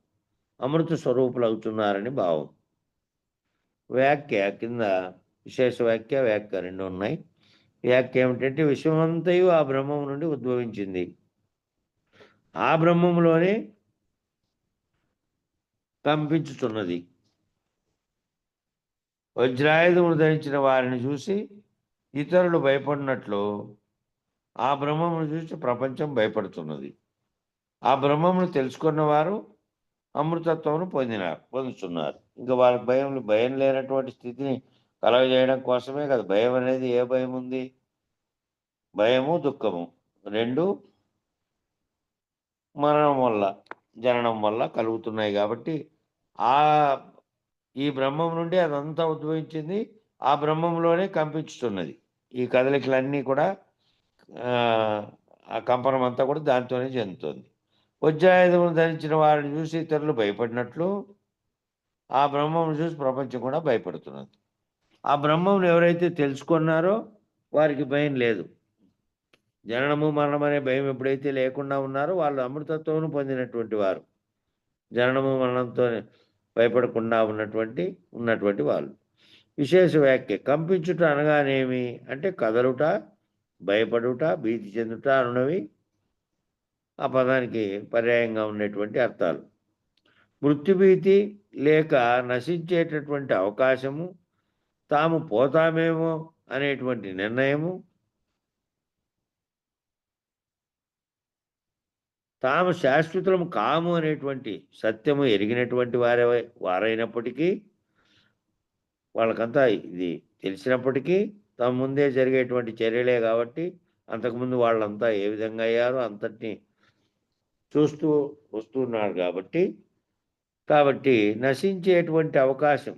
అమృత స్వరూపులు అవుతున్నారని భావం. వ్యాఖ్య కింద విశేష వ్యాఖ్య రెండు ఉన్నాయి. వ్యాఖ్య ఏమిటంటే, విశ్వమంతయు ఆ బ్రహ్మము నుండి ఉద్భవించింది, ఆ బ్రహ్మములోనే కంపించుతున్నది. వజ్రాయుధమును ధరించిన వారిని చూసి ఇతరులు భయపడినట్లు ఆ బ్రహ్మమును చూసి ప్రపంచం భయపడుతున్నది. ఆ బ్రహ్మమును తెలుసుకున్న వారు అమృతత్వమును పొందుతున్నారు. ఇంకా వాళ్ళకి భయం లేనటువంటి స్థితిని కలగజేయడం కోసమే కదా. భయం అనేది ఏ భయం ఉంది? భయము దుఃఖము రెండు మరణం వల్ల, జననం వల్ల కలుగుతున్నాయి. కాబట్టి ఈ బ్రహ్మం నుండి అదంతా ఉద్భవించింది, ఆ బ్రహ్మంలోనే కంపించుతున్నది. ఈ కదలికలన్నీ కూడా ఆ కంపనం అంతా కూడా దాంతోనే చెందుతుంది. వజ్రాయుధమును ధరించిన వారిని చూసి ఇతరులు భయపడినట్లు ఆ బ్రహ్మమును చూసి ప్రపంచం కూడా భయపడుతున్నది. ఆ బ్రహ్మమును ఎవరైతే తెలుసుకున్నారో వారికి భయం లేదు. జననము మరణం అనే భయం ఎప్పుడైతే లేకుండా ఉన్నారో వాళ్ళు అమృతత్వమును పొందినటువంటి వారు, జననము మరణంతో భయపడకుండా ఉన్నటువంటి వాళ్ళు. విశేష వ్యాఖ్య కంపించుట అనగానేమి అంటే కదలుట, భయపడుట, భీతి చెందుట అనునవి ఆ పదానికి పర్యాయంగా ఉండేటువంటి అర్థాలు. మృత్యుభీతి లేక నశించేటటువంటి అవకాశము, తాము పోతామేమో అనేటువంటి నిర్ణయము, తాము శాశ్వతము కాము అనేటువంటి సత్యము ఎరిగినటువంటి వారైనప్పటికీ, వాళ్ళకంతా ఇది తెలిసినప్పటికీ తమ ముందే జరిగేటువంటి చర్యలే కాబట్టి అంతకుముందు వాళ్ళంతా ఏ విధంగా అయ్యారో అంతటినీ చూస్తూ వస్తున్నారు. కాబట్టి నశించేటువంటి అవకాశం,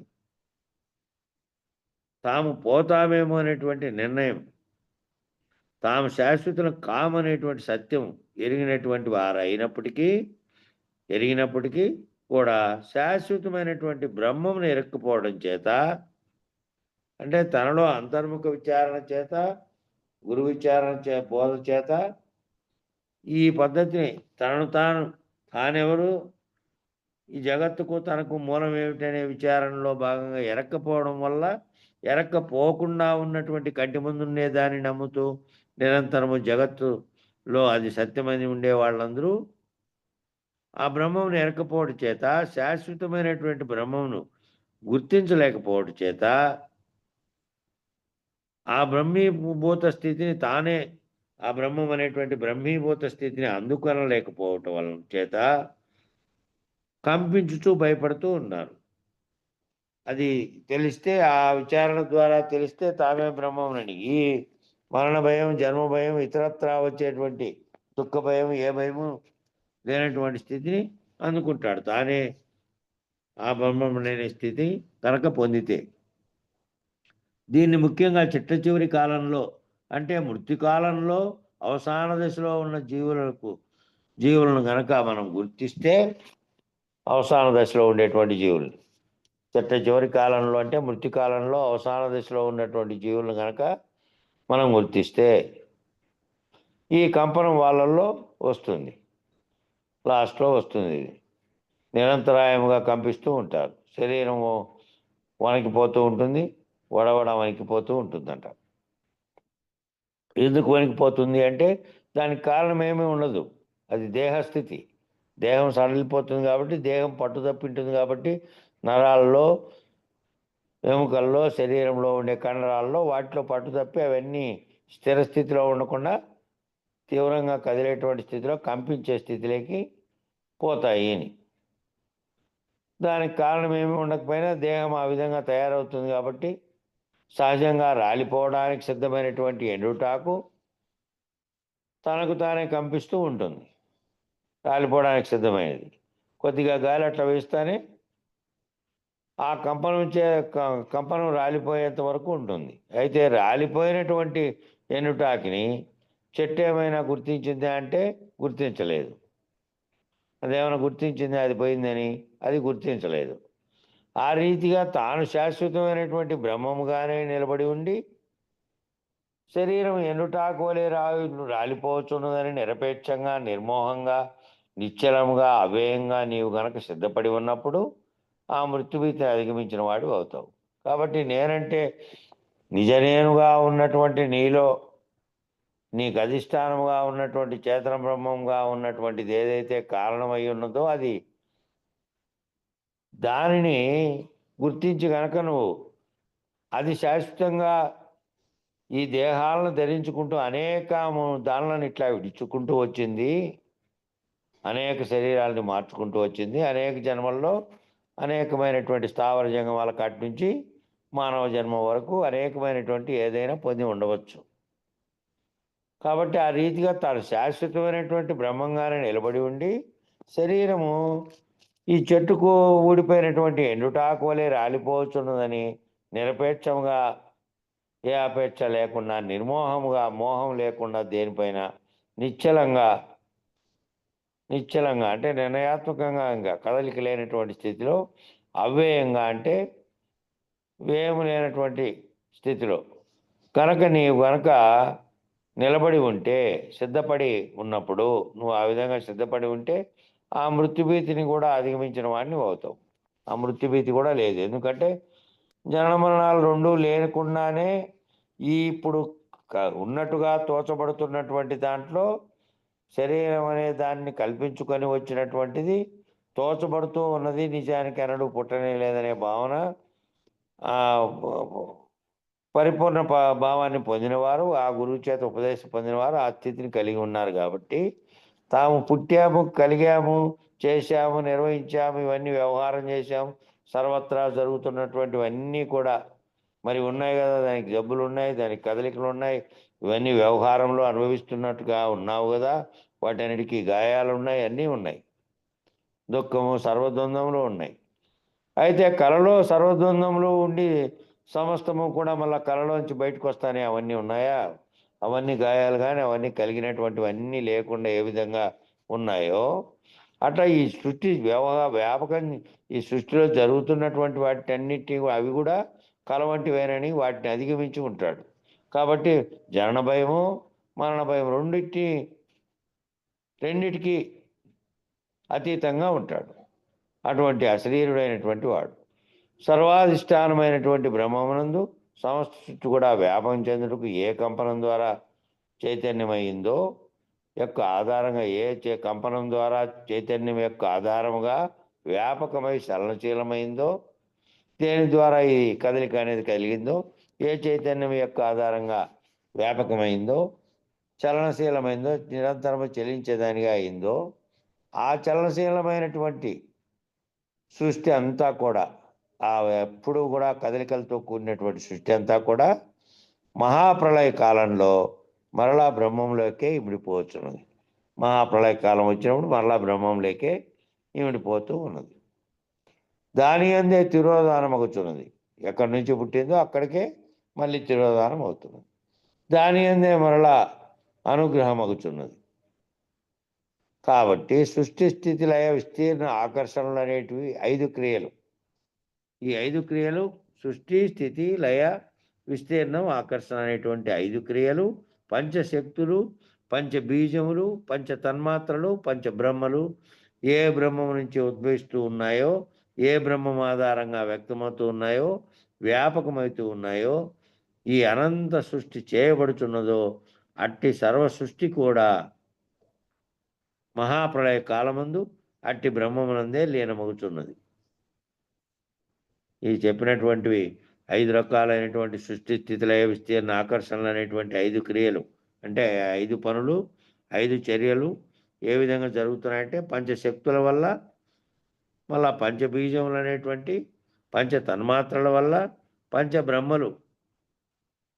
తాము పోతామేమో అనేటువంటి నిర్ణయం, తాము శాశ్వతం కామనేటువంటి సత్యం ఎరిగినటువంటి వారు ఎరిగినప్పటికీ కూడా శాశ్వతమైనటువంటి బ్రహ్మమును ఎరక్కపోవడం చేత, అంటే తనలో అంతర్ముఖ విచారణ చేత, గురు విచారణ బోధ చేత ఈ పద్ధతిని తానెవరు, ఈ జగత్తుకు తనకు మూలం ఏమిటనే విచారణలో భాగంగా ఎరక్కపోవడం వల్ల, ఎరక్కపోకుండా ఉన్నటువంటి కంటి ముందున్నే దాన్ని నమ్ముతూ నిరంతరము జగత్తులో అది సత్యమని ఉండే వాళ్ళందరూ ఆ బ్రహ్మమును ఎరకపోవడం చేత, శాశ్వతమైనటువంటి బ్రహ్మమును గుర్తించలేకపోవడం చేత, ఆ బ్రహ్మీభూత స్థితిని తానే, ఆ బ్రహ్మం అనేటువంటి బ్రహ్మీభూత స్థితిని అందుకొనలేకపోవటం వల్ల చేత కంపించుతూ భయపడుతూ ఉన్నారు. అది తెలిస్తే, ఆ విచారణ ద్వారా తెలిస్తే తామే బ్రహ్మమునని, ఈ మరణ భయం, జన్మ భయం, ఇతరత్రా వచ్చేటువంటి దుఃఖ భయం, ఏ భయము లేనటువంటి స్థితిని అందుకుంటాడు. తానే ఆ బ్రహ్మం లేని స్థితి కనుక పొందితే. దీన్ని ముఖ్యంగా చిట్ట చివరి కాలంలో అంటే మృత్యుకాలంలో అవసాన దశలో ఉన్న జీవులను గనక మనం గుర్తిస్తే అవసాన దశలో ఉండేటువంటి జీవులు చిట్ట చివరి కాలంలో అంటే మృత్యుకాలంలో అవసాన దశలో ఉన్నటువంటి జీవులను గనక మనం గుర్తిస్తే ఈ కంపనం వాళ్ళల్లో వస్తుంది, లాస్ట్లో వస్తుంది. ఇది నిరంతరాయముగా కంపిస్తూ ఉంటారు. శరీరము వణికిపోతూ ఉంటుంది, వడవడ వణికిపోతూ ఉంటుందంట. ఎందుకు వణికిపోతుంది అంటే దానికి కారణం ఏమీ ఉండదు, అది దేహస్థితి. దేహం సడలిపోతుంది కాబట్టి, దేహం పట్టు తప్పింటుంది కాబట్టి, నరాల్లో, ఎముకల్లో, శరీరంలో ఉండే కండరాల్లో వాటిలో పట్టు తప్పి అవన్నీ స్థిర స్థితిలో ఉండకుండా తీవ్రంగా కదిలేటువంటి స్థితిలో కంపించే స్థితిలోకి పోతాయి అని. దానికి కారణం ఏమీ ఉండకపోయినా దేహం ఆ విధంగా తయారవుతుంది కాబట్టి సహజంగా రాలిపోవడానికి సిద్ధమైనటువంటి ఎండుటాకు తనకు తానే కంపిస్తూ ఉంటుంది. రాలిపోవడానికి సిద్ధమైనది కొద్దిగా గాలి అట్లా వేస్తానే ఆ కంపనం రాలిపోయేంత వరకు ఉంటుంది. అయితే రాలిపోయినటువంటి ఎండుటాకిని చెట్టు ఏమైనా గుర్తించిందా అంటే గుర్తించలేదు. అదేమైనా గుర్తించింది అది పోయిందని? అది గుర్తించలేదు. ఆ రీతిగా తాను శాశ్వతమైనటువంటి బ్రహ్మముగానే నిలబడి ఉండి శరీరం ఎండుటాకోలే రాలిపోవచ్చున్నదని నిరపేక్షంగా, నిర్మోహంగా, నిశ్చలముగా, అవ్యయంగా నీవు గనక సిద్ధపడి ఉన్నప్పుడు ఆ మృత్యుభీతిని అధిగమించిన వాడు అవుతావు. కాబట్టి నేనంటే నిజనేనుగా ఉన్నటువంటి నీలో, నీకు అధిష్టానముగా ఉన్నటువంటి చేతన బ్రహ్మంగా ఉన్నటువంటిది ఏదైతే కారణమై ఉన్నదో అది, దానిని గుర్తించి గనక నువ్వు అది శాశ్వతంగా ఈ దేహాలను ధరించుకుంటూ అనేకము దానిలను ఇట్లా విడుచుకుంటూ వచ్చింది, అనేక శరీరాలని మార్చుకుంటూ వచ్చింది, అనేక జన్మల్లో అనేకమైనటువంటి స్థావర జంగమాల కాటి నుంచి మానవ జన్మ వరకు అనేకమైనటువంటి ఏదైనా పొంది ఉండవచ్చు. కాబట్టి ఆ రీతిగా తాను శాశ్వతమైనటువంటి బ్రహ్మంగానే నిలబడి ఉండి శరీరము ఈ చెట్టుకు ఊడిపోయినటువంటి ఎండుటాకు వలె రాలిపోవచ్చున్నదని నిరపేక్షముగా, ఏ అపేక్ష లేకుండా, నిర్మోహముగా, మోహం లేకుండా దేనిపైన నిశ్చలంగా అంటే నిర్ణయాత్మకంగా ఇంకా కదలిక లేనటువంటి స్థితిలో, అవ్యయంగా అంటే వ్యయము లేనటువంటి స్థితిలో కనుక నీవు కనుక నిలబడి ఉంటే, సిద్ధపడి ఉన్నప్పుడు నువ్వు ఆ విధంగా సిద్ధపడి ఉంటే ఆ మృత్యుభీతిని కూడా అధిగమించిన వాడిని అవుతావు. ఆ మృత్యుభీతి కూడా లేదు. ఎందుకంటే జనన మరణాలు రెండూ లేకుండానే ఈ ఇప్పుడు ఉన్నట్టుగా తోచబడుతున్నటువంటి దాంట్లో శరీరం అనే దాన్ని కల్పించుకొని వచ్చినటువంటిది తోచబడుతూ ఉన్నది, నిజానికి అనడు పుట్టనే లేదనే భావన, పరిపూర్ణ భావాన్ని పొందినవారు, ఆ గురువు చేత ఉపదేశం పొందినవారు ఆ స్థితిని కలిగి ఉన్నారు. కాబట్టి తాము పుట్టాము, కలిగాము, చేశాము, నిర్వహించాము, ఇవన్నీ వ్యవహారం చేశాము, సర్వత్రా జరుగుతున్నటువంటివన్నీ కూడా మరి ఉన్నాయి కదా, దానికి జబ్బులు ఉన్నాయి, దానికి కదలికలు ఉన్నాయి, ఇవన్నీ వ్యవహారంలో అనుభవిస్తున్నట్టుగా ఉన్నావు కదా, వాటన్నిటికీ గాయాలు ఉన్నాయి, అన్నీ ఉన్నాయి, దుఃఖము సర్వద్వందంలో ఉన్నాయి. అయితే కళలో సర్వద్వందంలో ఉండి సమస్తము కూడా మళ్ళీ కళలోంచి బయటకు వస్తానే అవన్నీ ఉన్నాయా? అవన్నీ గాయాలు కానీ అవన్నీ కలిగినటువంటివన్నీ లేకుండా ఏ విధంగా ఉన్నాయో అట్లా ఈ సృష్టి వ్యాపకం, ఈ సృష్టిలో జరుగుతున్నటువంటి వాటిన్నిటిని అవి కూడా కళ వంటివేనని వాటిని అధిగమించి ఉంటాడు. కాబట్టి జనన భయము, మరణ భయం రెండిటికి అతీతంగా ఉంటాడు. అటువంటి అశరీరుడైనటువంటి వాడు సర్వాధిష్టానమైనటువంటి బ్రహ్మమునందు సమస్త సృష్టి కూడా వ్యాపకం చెందుటకు ఏ కంపనం ద్వారా చైతన్యమైందో యొక్క ఆధారంగా, కంపనం ద్వారా చైతన్యం యొక్క ఆధారముగా వ్యాపకమై చలనశీలమైందో, దేని ద్వారా ఈ కదలిక అనేది కలిగిందో, ఏ చైతన్యం యొక్క ఆధారంగా వ్యాపకమైందో, చలనశీలమైందో, నిరంతరము చలించేదానిగా అయిందో, ఆ చలనశీలమైనటువంటి సృష్టి అంతా కూడా, ఆ ఎప్పుడు కూడా కదలికలతో కూడినటువంటి సృష్టి అంతా కూడా మహాప్రళయ కాలంలో మరలా బ్రహ్మంలోకే ఇమిడిపోవచ్చున్నది. మహాప్రళయ కాలం వచ్చినప్పుడు మరలా బ్రహ్మంలోకే ఇమిడిపోతూ ఉన్నది. దాని అందే తిరోధానమగుచున్నది. ఎక్కడి నుంచి పుట్టిందో అక్కడికే మళ్ళీ తిరోధానం అవుతున్నది. దాని అందే మరలా అనుగ్రహం అగుచున్నది. కాబట్టి సృష్టి స్థితి లయ విస్తీర్ణ ఆకర్షణలు అనేటివి 5 క్రియలు. ఈ 5 క్రియలు సృష్టి స్థితి లయ విస్తీర్ణం ఆకర్షణ అనేటువంటి 5 క్రియలు, పంచశక్తులు, పంచబీజములు, పంచ తన్మాత్రలు, పంచబ్రహ్మలు ఏ బ్రహ్మము నుంచి ఉద్భవిస్తూ ఉన్నాయో, ఏ బ్రహ్మం ఆధారంగా వ్యక్తమవుతూ ఉన్నాయో, వ్యాపకమవుతూ ఉన్నాయో, ఈ అనంత సృష్టి చేయబడుచున్నదో అట్టి సర్వ సృష్టి కూడా మహాప్రళయ కాలమందు అట్టి బ్రహ్మమునందే లీనమగుచున్నది. ఈ చెప్పినటువంటివి 5 రకాలైనటువంటి సృష్టి స్థితి లయ విస్తీర్ణ ఆకర్షణలు అనేటువంటి 5 క్రియలు, అంటే 5 పనులు, 5 చర్యలు ఏ విధంగా జరుగుతున్నాయంటే పంచశక్తుల వల్ల, మళ్ళా పంచబీజములు అనేటువంటి పంచ తన్మాత్రల వల్ల, పంచబ్రహ్మలు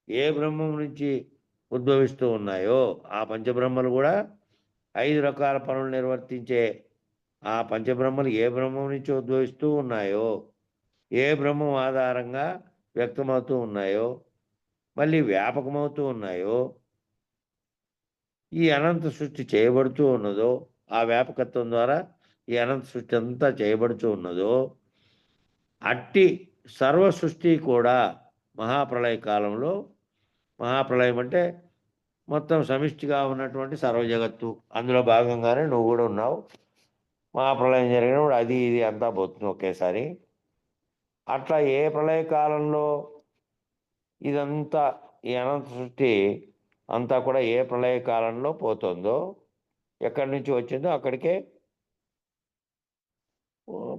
ఏ బ్రహ్మం నుంచి ఉద్భవిస్తూ ఉన్నాయో ఆ పంచబ్రహ్మలు కూడా 5 రకాల పనులు నిర్వర్తించే ఆ పంచబ్రహ్మలు ఏ బ్రహ్మం నుంచి ఉద్భవిస్తూ ఉన్నాయో, ఏ బ్రహ్మం ఆధారంగా వ్యక్తమవుతూ ఉన్నాయో, మళ్ళీ వ్యాపకమవుతూ ఉన్నాయో, ఈ అనంత సృష్టి చేయబడుతూ ఉన్నదో, ఆ వ్యాపకత్వం ద్వారా ఈ అనంత సృష్టి అంతా చేయబడుతూ ఉన్నదో అట్టి సర్వ సృష్టి కూడా మహాప్రళయ కాలంలో, మహాప్రళయం అంటే మొత్తం సమిష్టిగా ఉన్నటువంటి సర్వ జగత్తు, అందులో భాగంగానే నువ్వు కూడా ఉన్నావు. మహాప్రళయం జరిగినప్పుడు అది ఇది అంతా పోతుంది ఒకేసారి. అట్లా ఏ ప్రళయ కాలంలో ఇదంతా ఈ అనంత సృష్టి అంతా కూడా ఏ ప్రళయ కాలంలో పోతుందో, ఎక్కడి నుంచి వచ్చిందో అక్కడికే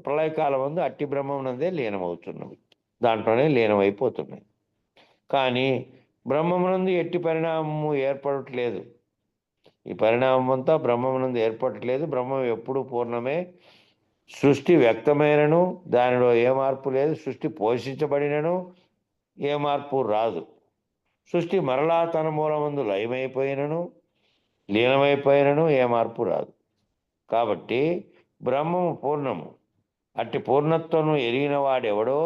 ప్రళయకాలం ముందు అట్టి బ్రహ్మమునందే లీనమవుతున్నవి, దాంట్లోనే లీనమైపోతున్నాయి. కానీ బ్రహ్మమునందు ఎట్టి పరిణామము ఏర్పడట్లేదు. ఈ పరిణామం అంతా బ్రహ్మమునందు ఏర్పడట్లేదు. బ్రహ్మం ఎప్పుడు పూర్ణమే. సృష్టి వ్యక్తమైనను దానిలో ఏ మార్పు లేదు. సృష్టి పోషించబడినను ఏ మార్పు రాదు. సృష్టి మరలా తన మూలమందు లయమైపోయినను, లీనమైపోయినను ఏ మార్పు రాదు. కాబట్టి బ్రహ్మము పూర్ణము. అట్టి పూర్ణత్వము ఎరిగిన వాడెవడో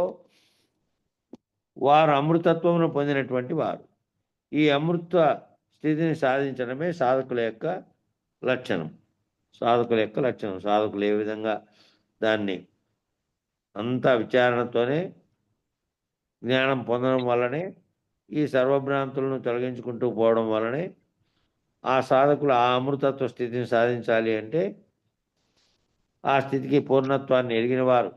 వారు అమృతత్వమును పొందినటువంటి వారు. ఈ అమృత స్థితిని సాధించడమే సాధకుల యొక్క లక్షణం. సాధకులు ఏ విధంగా దాన్ని అంతా విచారణతోనే జ్ఞానం పొందడం వల్లనే, ఈ సర్వభ్రాంతులను తొలగించుకుంటూ పోవడం వల్లనే ఆ సాధకులు ఆ అమృతత్వ స్థితిని సాధించాలి. అంటే ఆ స్థితికి పూర్ణత్వాన్ని ఎరిగిన వారు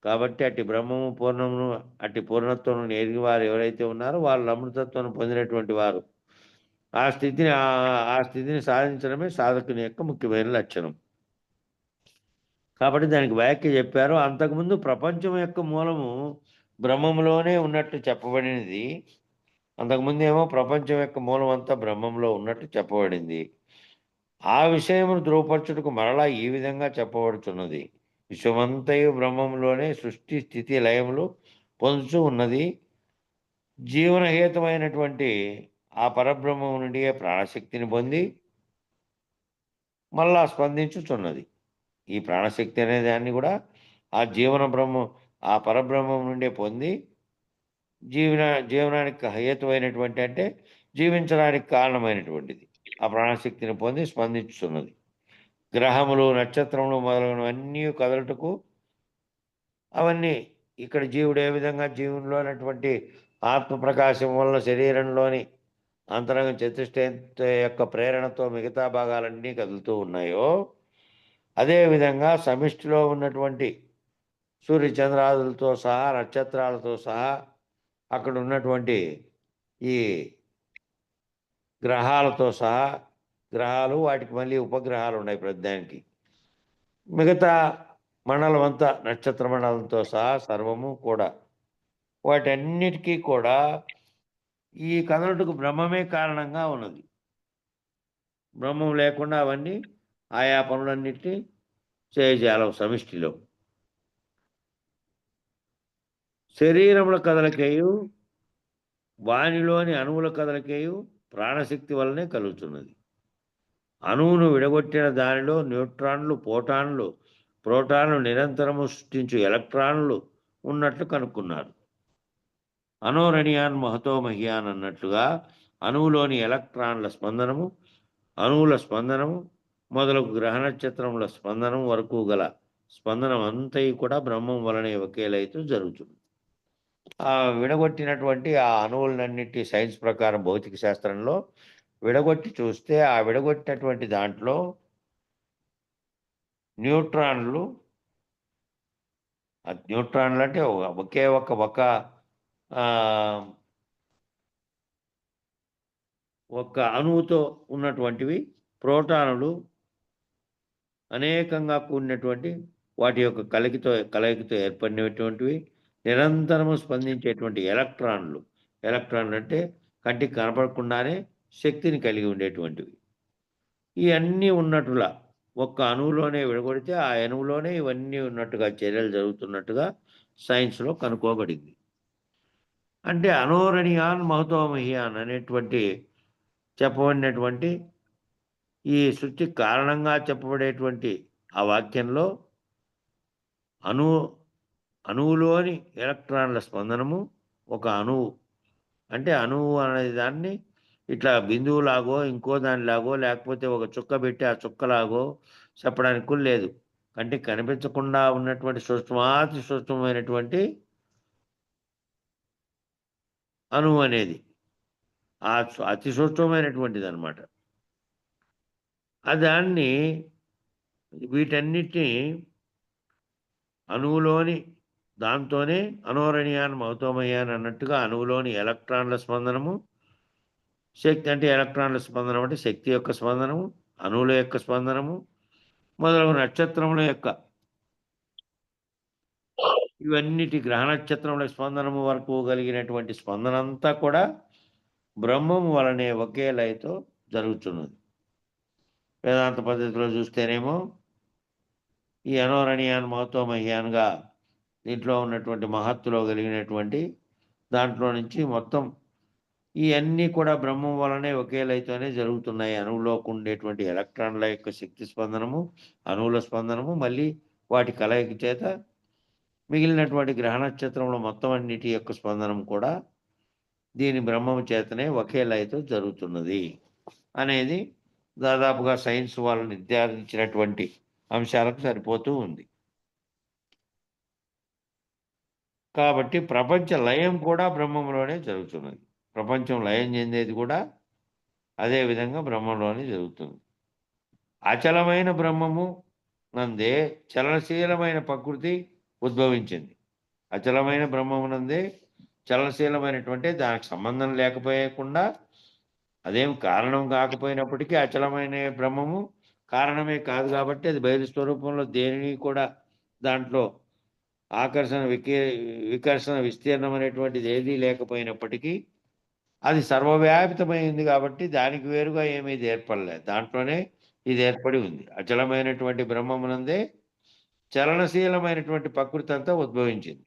కాబట్టి అట్టి బ్రహ్మము పూర్ణమును, అట్టి పూర్ణత్వం ఎరిగిన వారు ఎవరైతే ఉన్నారో వాళ్ళు అమృతత్వం పొందినటువంటి వారు. ఆ స్థితిని సాధించడమే సాధకుని యొక్క ముఖ్యమైన లక్షణం. కాబట్టి దానికి వ్యాఖ్య చెప్పారు. అంతకుముందు ప్రపంచం యొక్క మూలము బ్రహ్మంలోనే ఉన్నట్టు చెప్పబడినది. అంతకుముందు ఏమో ప్రపంచం యొక్క మూలం అంతా బ్రహ్మంలో ఉన్నట్టు చెప్పబడింది. ఆ విషయమును ధృవపరచుటకు మరలా ఈ విధంగా చెప్పబడుతున్నది. విశ్వమంతయు బ్రహ్మంలోనే సృష్టి స్థితి లయములు పొందుతూ ఉన్నది. జీవనహేతమైనటువంటి ఆ పరబ్రహ్మము నుండి ప్రాణశక్తిని పొంది మళ్ళా స్పందించుచున్నది. ఈ ప్రాణశక్తి అనే దాన్ని కూడా ఆ ఆ పరబ్రహ్మం నుండే పొంది జీవనానికి హేతువైనటువంటి, అంటే జీవించడానికి కారణమైనటువంటిది ఆ ప్రాణశక్తిని పొంది స్పందించుతున్నది. గ్రహములు, నక్షత్రములు మొదలగునవన్నీ కదలటకు అవన్నీ ఇక్కడ జీవుడు ఏ విధంగా జీవుల్లో ఉన్నటువంటి ఆత్మప్రకాశం వల్ల శరీరంలోని అంతరంగ చతుష్టయ యొక్క ప్రేరణతో మిగతా భాగాలన్నీ కదులుతూ ఉన్నాయో, అదేవిధంగా సమిష్టిలో ఉన్నటువంటి సూర్యచంద్రాదులతో సహా, నక్షత్రాలతో సహా అక్కడ ఉన్నటువంటి ఈ గ్రహాలతో సహా, గ్రహాలు వాటికి మళ్ళీ ఉపగ్రహాలు ఉన్నాయి ప్రతిదానికి, మిగతా మండలం అంతా నక్షత్ర మండలంతో సహా సర్వము కూడా వాటన్నిటికీ కూడా ఈ కదలటకు బ్రహ్మమే కారణంగా ఉన్నది. బ్రహ్మం లేకుండా అవన్నీ ఆయా పనులన్నిటినీ చేయజాలవు సమిష్టిలో. శరీరముల కదలికయు వానిలోని అణువుల కదలికయు ప్రాణశక్తి వల్లనే కలుగుతున్నది. అణువును విడగొట్టిన దానిలో న్యూట్రాన్లు, ప్రోటాన్లు నిరంతరము సృష్టించు ఎలక్ట్రాన్లు ఉన్నట్లు కనుక్కున్నారు. అనోరణీయాన్ మహతో మహియాన్ అన్నట్లుగా అణువులోని ఎలక్ట్రాన్ల స్పందనము, అణువుల స్పందనము మొదలగు గ్రహ నక్షత్రముల స్పందనం వరకు గల స్పందనం అంతయు కూడా బ్రహ్మం వలనే ఒకేలైతూ జరుగుతుంది. ఆ విడగొట్టినటువంటి ఆ అణువులన్నిటి సైన్స్ ప్రకారం భౌతిక శాస్త్రంలో విడగొట్టి చూస్తే ఆ విడగొట్టినటువంటి దాంట్లో న్యూట్రాన్లు న్యూట్రాన్లు అంటే ఒకే ఒక అణువుతో ఉన్నటువంటివి ప్రోటానులు అనేకంగా కూడినటువంటి వాటి యొక్క కలయికతో ఏర్పడినటువంటివి నిరంతరము స్పందించేటువంటి ఎలక్ట్రాన్లు అంటే కంటికి కనపడకుండానే శక్తిని కలిగి ఉండేటువంటివి. ఈ అన్నీ ఉన్నట్టులా ఒక్క అణువులోనే విడగొడితే ఆ అణువులోనే ఇవన్నీ ఉన్నట్టుగా చర్యలు జరుగుతున్నట్టుగా సైన్స్లో కనుక్కోబడింది. అంటే అనోరణీయాన్ మహతో మహియాన్ అనేటువంటి చెప్పబడినటువంటి ఈ సృష్టి కారణంగా చెప్పబడేటువంటి ఆ వాక్యంలో అణువులోని ఎలక్ట్రాన్ల స్పందనము ఒక అణువు అంటే అణువు అనే దాన్ని ఇట్లా బిందువులాగో ఇంకో దానిలాగో లేకపోతే ఒక చుక్క పెట్టి ఆ చుక్కలాగో చెప్పడానికి లేదు. కంటికి కనిపించకుండా ఉన్నటువంటి సూక్ష్మాతి సూక్ష్మమైనటువంటి అణువు అనేది అతి సూక్ష్మమైనటువంటిది అనమాట. దాన్ని వీటన్నిటిని అణువులోని దాంతోనే అనోరణీయాన్ మహతోమయాన్ అన్నట్టుగా అణువులోని ఎలక్ట్రాన్ల స్పందనము, శక్తి అంటే ఎలక్ట్రాన్ల స్పందనం అంటే శక్తి యొక్క స్పందనము, అణువుల యొక్క స్పందనము మొదలగు నక్షత్రముల యొక్క ఇవన్నిటి గ్రహ నక్షత్రముల స్పందనము వరకు కలిగినటువంటి స్పందనంతా కూడా బ్రహ్మము వలనే ఒకే లయతో జరుగుతున్నది. వేదాంత పద్ధతిలో చూస్తేనేమో ఈ అనోరణీయాన్ మహతో మహ్యాన్గా దీంట్లో ఉన్నటువంటి మహత్తులో కలిగినటువంటి దాంట్లో నుంచి మొత్తం ఈ అన్నీ కూడా బ్రహ్మం వలనే ఒకే లయతోనే జరుగుతున్నాయి. అణువులోకి ఉండేటువంటి ఎలక్ట్రాన్ల యొక్క శక్తి స్పందనము, అణువుల స్పందనము, మళ్ళీ వాటి కలయిక చేత మిగిలినటువంటి గ్రహ నక్షత్రముల మొత్తం అన్నిటి యొక్క స్పందనం కూడా దీని బ్రహ్మము చేతనే ఒకే లయతో జరుగుతున్నది అనేది దాదాపుగా సైన్స్ వాళ్ళు నిర్ధారించినటువంటి అంశాలకు సరిపోతూ ఉంది. కాబట్టి ప్రపంచ లయం కూడా బ్రహ్మంలోనే జరుగుతున్నది. ప్రపంచం లయం చెందేది కూడా అదే విధంగా బ్రహ్మంలోనే జరుగుతుంది. అచలమైన బ్రహ్మము నందే చలనశీలమైన ప్రకృతి ఉద్భవించింది. అచలమైన బ్రహ్మమునందే చలనశీలమైనటువంటి దానికి సంబంధం లేకపోయకుండా అదేం కారణం కాకపోయినప్పటికీ అచలమైన బ్రహ్మము కారణమే కాదు కాబట్టి అది బయలు స్వరూపంలో దేనిని కూడా దాంట్లో ఆకర్షణ వికర్షణ విస్తీర్ణం అనేటువంటిది ఏదీ లేకపోయినప్పటికీ అది సర్వవ్యాపితమైంది కాబట్టి దానికి వేరుగా ఏమీ ఇది ఏర్పడలేదు. దాంట్లోనే ఇది ఏర్పడి ఉంది. అచలమైనటువంటి బ్రహ్మమునందే చలనశీలమైనటువంటి ప్రకృతి అంతా ఉద్భవించింది.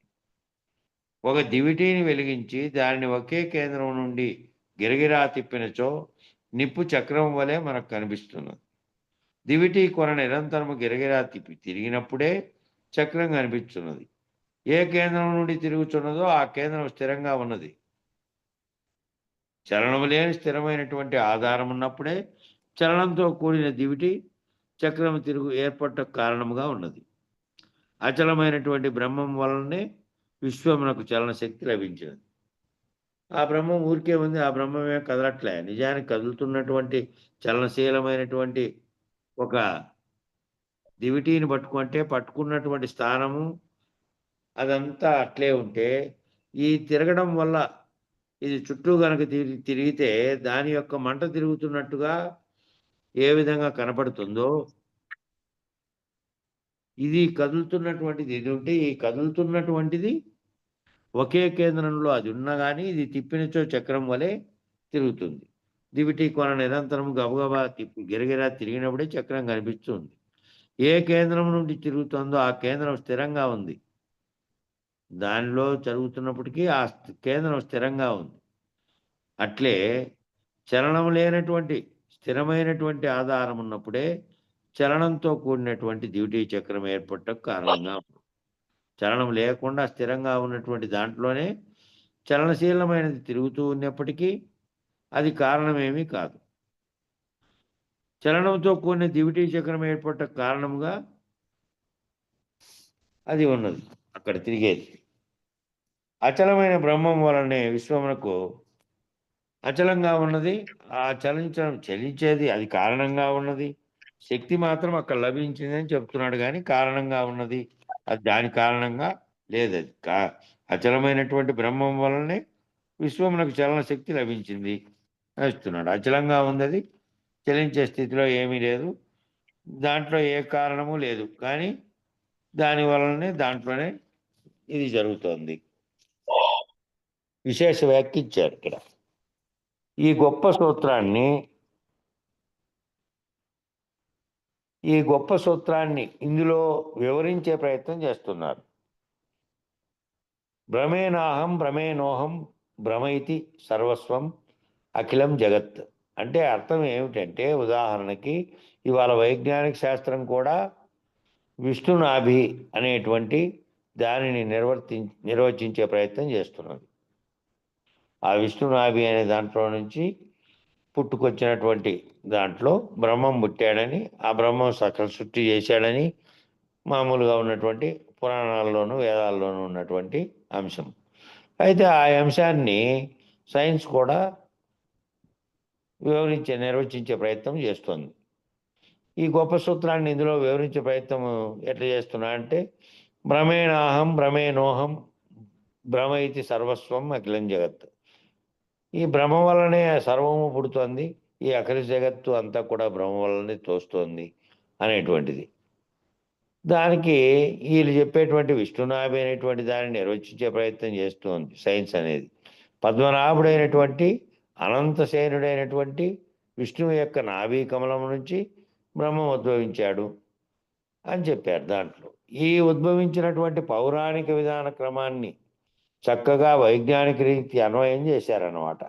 ఒక దివిటీని వెలిగించి దానిని ఒకే కేంద్రం నుండి గిరగిరా తిప్పినచో నిప్పు చక్రం వలె మనకు కనిపిస్తున్నది. దివిటీ కొన నిరంతరము గిరగిరా తిరిగినప్పుడే చక్రం కనిపిస్తున్నది. ఏ కేంద్రం నుండి తిరుగుతున్నదో ఆ కేంద్రం స్థిరంగా ఉన్నది. చలనము లేని స్థిరమైనటువంటి ఆధారం ఉన్నప్పుడే చలనంతో కూడిన దివిటి చక్రము ఏర్పడటకు కారణముగా ఉన్నది. అచలమైనటువంటి బ్రహ్మం వలనే విశ్వమునకు చలన శక్తి లభించినది. ఆ బ్రహ్మం ఊరికే ఉంది, ఆ బ్రహ్మమే కదలట్లే. నిజానికి కదులుతున్నటువంటి చలనశీలమైనటువంటి ఒక దివిటీని పట్టుకున్నటువంటి స్థానము అదంతా అట్లే ఉంటే ఈ తిరగడం వల్ల ఇది చుట్టూ కనుక తిరిగితే దాని యొక్క మంట తిరుగుతున్నట్టుగా ఏ విధంగా కనపడుతుందో ఇది కదులుతున్నటువంటిది ఇది ఉంటే ఈ కదులుతున్నటువంటిది ఒకే కేంద్రంలో అది ఉన్నా కానీ ఇది తిప్పినచో చక్రం వలె తిరుగుతుంది. దివిటి కొన నిరంతరం గబగబా గిరగిరా తిరిగినప్పుడే చక్రం కనిపిస్తుంది. ఏ కేంద్రం నుండి తిరుగుతుందో ఆ కేంద్రం స్థిరంగా ఉంది. దానిలో జరుగుతున్నప్పటికీ ఆ కేంద్రం స్థిరంగా ఉంది. అట్లే చలనం లేనటువంటి స్థిరమైనటువంటి ఆధారం ఉన్నప్పుడే చలనంతో కూడినటువంటి దివిటీ చక్రం ఏర్పడటకు కారణంగా ఉంటుంది. చలనం లేకుండా స్థిరంగా ఉన్నటువంటి దాంట్లోనే చలనశీలమైనది తిరుగుతూ ఉన్నప్పటికీ అది కారణమేమీ కాదు. చలనంతో కూడిన దివిటీ చక్రం ఏర్పడ్డ కారణముగా అది ఉన్నది అక్కడ తిరిగేది. అచలమైన బ్రహ్మం వలనే విశ్వమునకు అచలంగా ఉన్నది. ఆ చలించేది అది కారణంగా ఉన్నది. శక్తి మాత్రం అక్కడ లభించిందని చెప్తున్నాడు కానీ కారణంగా ఉన్నది అది దాని కారణంగా లేదది. అచలమైనటువంటి బ్రహ్మం వలనే విశ్వమునకు చలన శక్తి లభించింది ఇస్తున్నాడు. అచలంగా ఉన్నది, చలించే స్థితిలో ఏమీ లేదు, దాంట్లో ఏ కారణము లేదు, కానీ దాని వలనే దాంట్లోనే ఇది జరుగుతోంది. విశేష వ్యాఖ్య ఇచ్చారు ఇక్కడ. ఈ గొప్ప సూత్రాన్ని ఇందులో వివరించే ప్రయత్నం చేస్తున్నారు. భ్రమేనాహం భ్రమేనోహం భ్రమైతి సర్వస్వం అఖిలం జగత్. అంటే అర్థం ఏమిటంటే, ఉదాహరణకి ఇవాళ వైజ్ఞానిక శాస్త్రం కూడా విష్ణునాభి అనేటువంటి దానిని నిర్వచించే ప్రయత్నం చేస్తున్నది. ఆ విష్ణునాభి అనే దాంట్లో నుంచి పుట్టుకొచ్చినటువంటి దాంట్లో బ్రహ్మం పుట్టాడని, ఆ బ్రహ్మం సకల సృష్టి చేశాడని మామూలుగా ఉన్నటువంటి పురాణాల్లోనూ వేదాల్లోనూ ఉన్నటువంటి అంశం. అయితే ఆ అంశాన్ని సైన్స్ కూడా నిర్వచించే ప్రయత్నం చేస్తుంది. ఈ గొప్ప సూత్రాన్ని ఇందులో వివరించే ప్రయత్నం ఎట్లా చేస్తున్నా అంటే, భ్రమేణాహం భ్రమేనోహం భ్రమైతి సర్వస్వం అఖిలం జగత్. ఈ భ్రమ వల్లనే సర్వము పుడుతోంది, ఈ అఖిల జగత్తు అంతా కూడా భ్రమ వల్లనే తోస్తోంది అనేటువంటిది. దానికి వీళ్ళు చెప్పేటువంటి విష్ణునాభి అనేటువంటి దానిని నిర్వచించే ప్రయత్నం చేస్తోంది సైన్స్ అనేది. పద్మనాభుడైనటువంటి అనంతసేనుడైనటువంటి విష్ణువు యొక్క నాభి కమలం నుంచి బ్రహ్మం ఉద్భవించాడు అని చెప్పారు. దాంట్లో ఈ ఉద్భవించినటువంటి పౌరాణిక విధాన క్రమాన్ని చక్కగా వైజ్ఞానిక రీతి అన్వయం చేశారన్నమాట.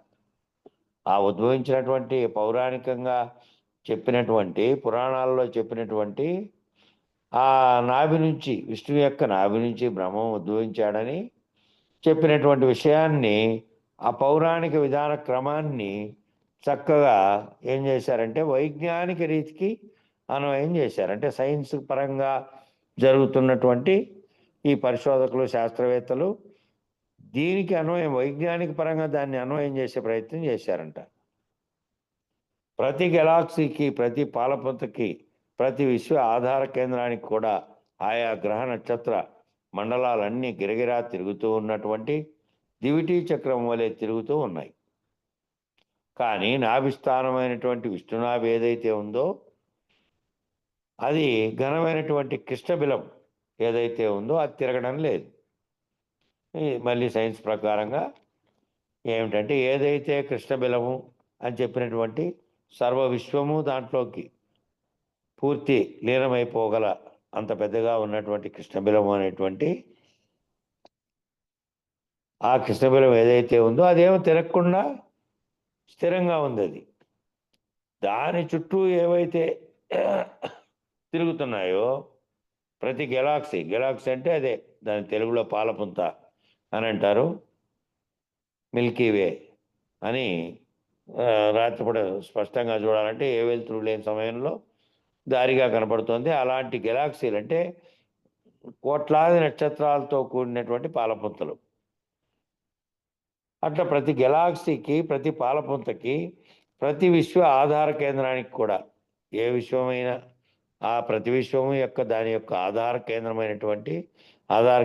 ఆ ఉద్భవించినటువంటి పౌరాణికంగా చెప్పినటువంటి పురాణాల్లో చెప్పినటువంటి ఆ నాభి నుంచి, విష్ణువు యొక్క నాభి నుంచి బ్రహ్మం ఉద్భవించాడని చెప్పినటువంటి విషయాన్ని, ఆ పౌరాణిక విధాన క్రమాన్ని చక్కగా ఏం చేశారంటే వైజ్ఞానిక రీతికి అన్వయం చేశారు. అంటే సైన్స్ పరంగా జరుగుతున్నటువంటి ఈ పరిశోధకులు, శాస్త్రవేత్తలు దీనికి అన్వయం, వైజ్ఞానిక పరంగా దాన్ని అన్వయం చేసే ప్రయత్నం చేశారంట. ప్రతి గెలాక్సీకి, ప్రతి పాలపుంతకి, ప్రతి విశ్వ ఆధార కేంద్రానికి కూడా ఆయా గ్రహ నక్షత్ర మండలాలన్నీ గిరగిరా తిరుగుతూ ఉన్నటువంటి దివిటీ చక్రం వలె తిరుగుతూ ఉన్నాయి. కానీ నాభిస్థానమైనటువంటి విష్ణునాభి ఏదైతే ఉందో అది ఘనమైనటువంటి కృష్ణబిలం ఏదైతే ఉందో అది తిరగడం లేదు. మళ్ళీ సైన్స్ ప్రకారంగా ఏమిటంటే, ఏదైతే కృష్ణబిలము అని చెప్పినటువంటి సర్వ విశ్వము దాంట్లోకి పూర్తి లీనమైపోగల అంత పెద్దగా ఉన్నటువంటి కృష్ణబిలము అనేటువంటి ఆ కృష్ణబిలం ఏదైతే ఉందో అదేమో తిరగకుండా స్థిరంగా ఉంది. అది దాని చుట్టూ ఏవైతే తిరుగుతున్నాయో ప్రతి గెలాక్సీ అంటే అదే దాని తెలుగులో పాలపుంత అని అంటారు, మిల్కీవే అని రాత్రిపూట స్పష్టంగా చూడాలంటే ఏ వెలుతురు లేని సమయంలో దారిగా కనపడుతుంది. అలాంటి గెలాక్సీలు అంటే కోట్లాది నక్షత్రాలతో కూడినటువంటి పాలపుంతలు. అట్లా ప్రతి గెలాక్సీకి, ప్రతి పాలపుంతకి, ప్రతి విశ్వ ఆధార కేంద్రానికి కూడా, ఏ విశ్వమైనా ఆ ప్రతి విశ్వము యొక్క దాని యొక్క ఆధార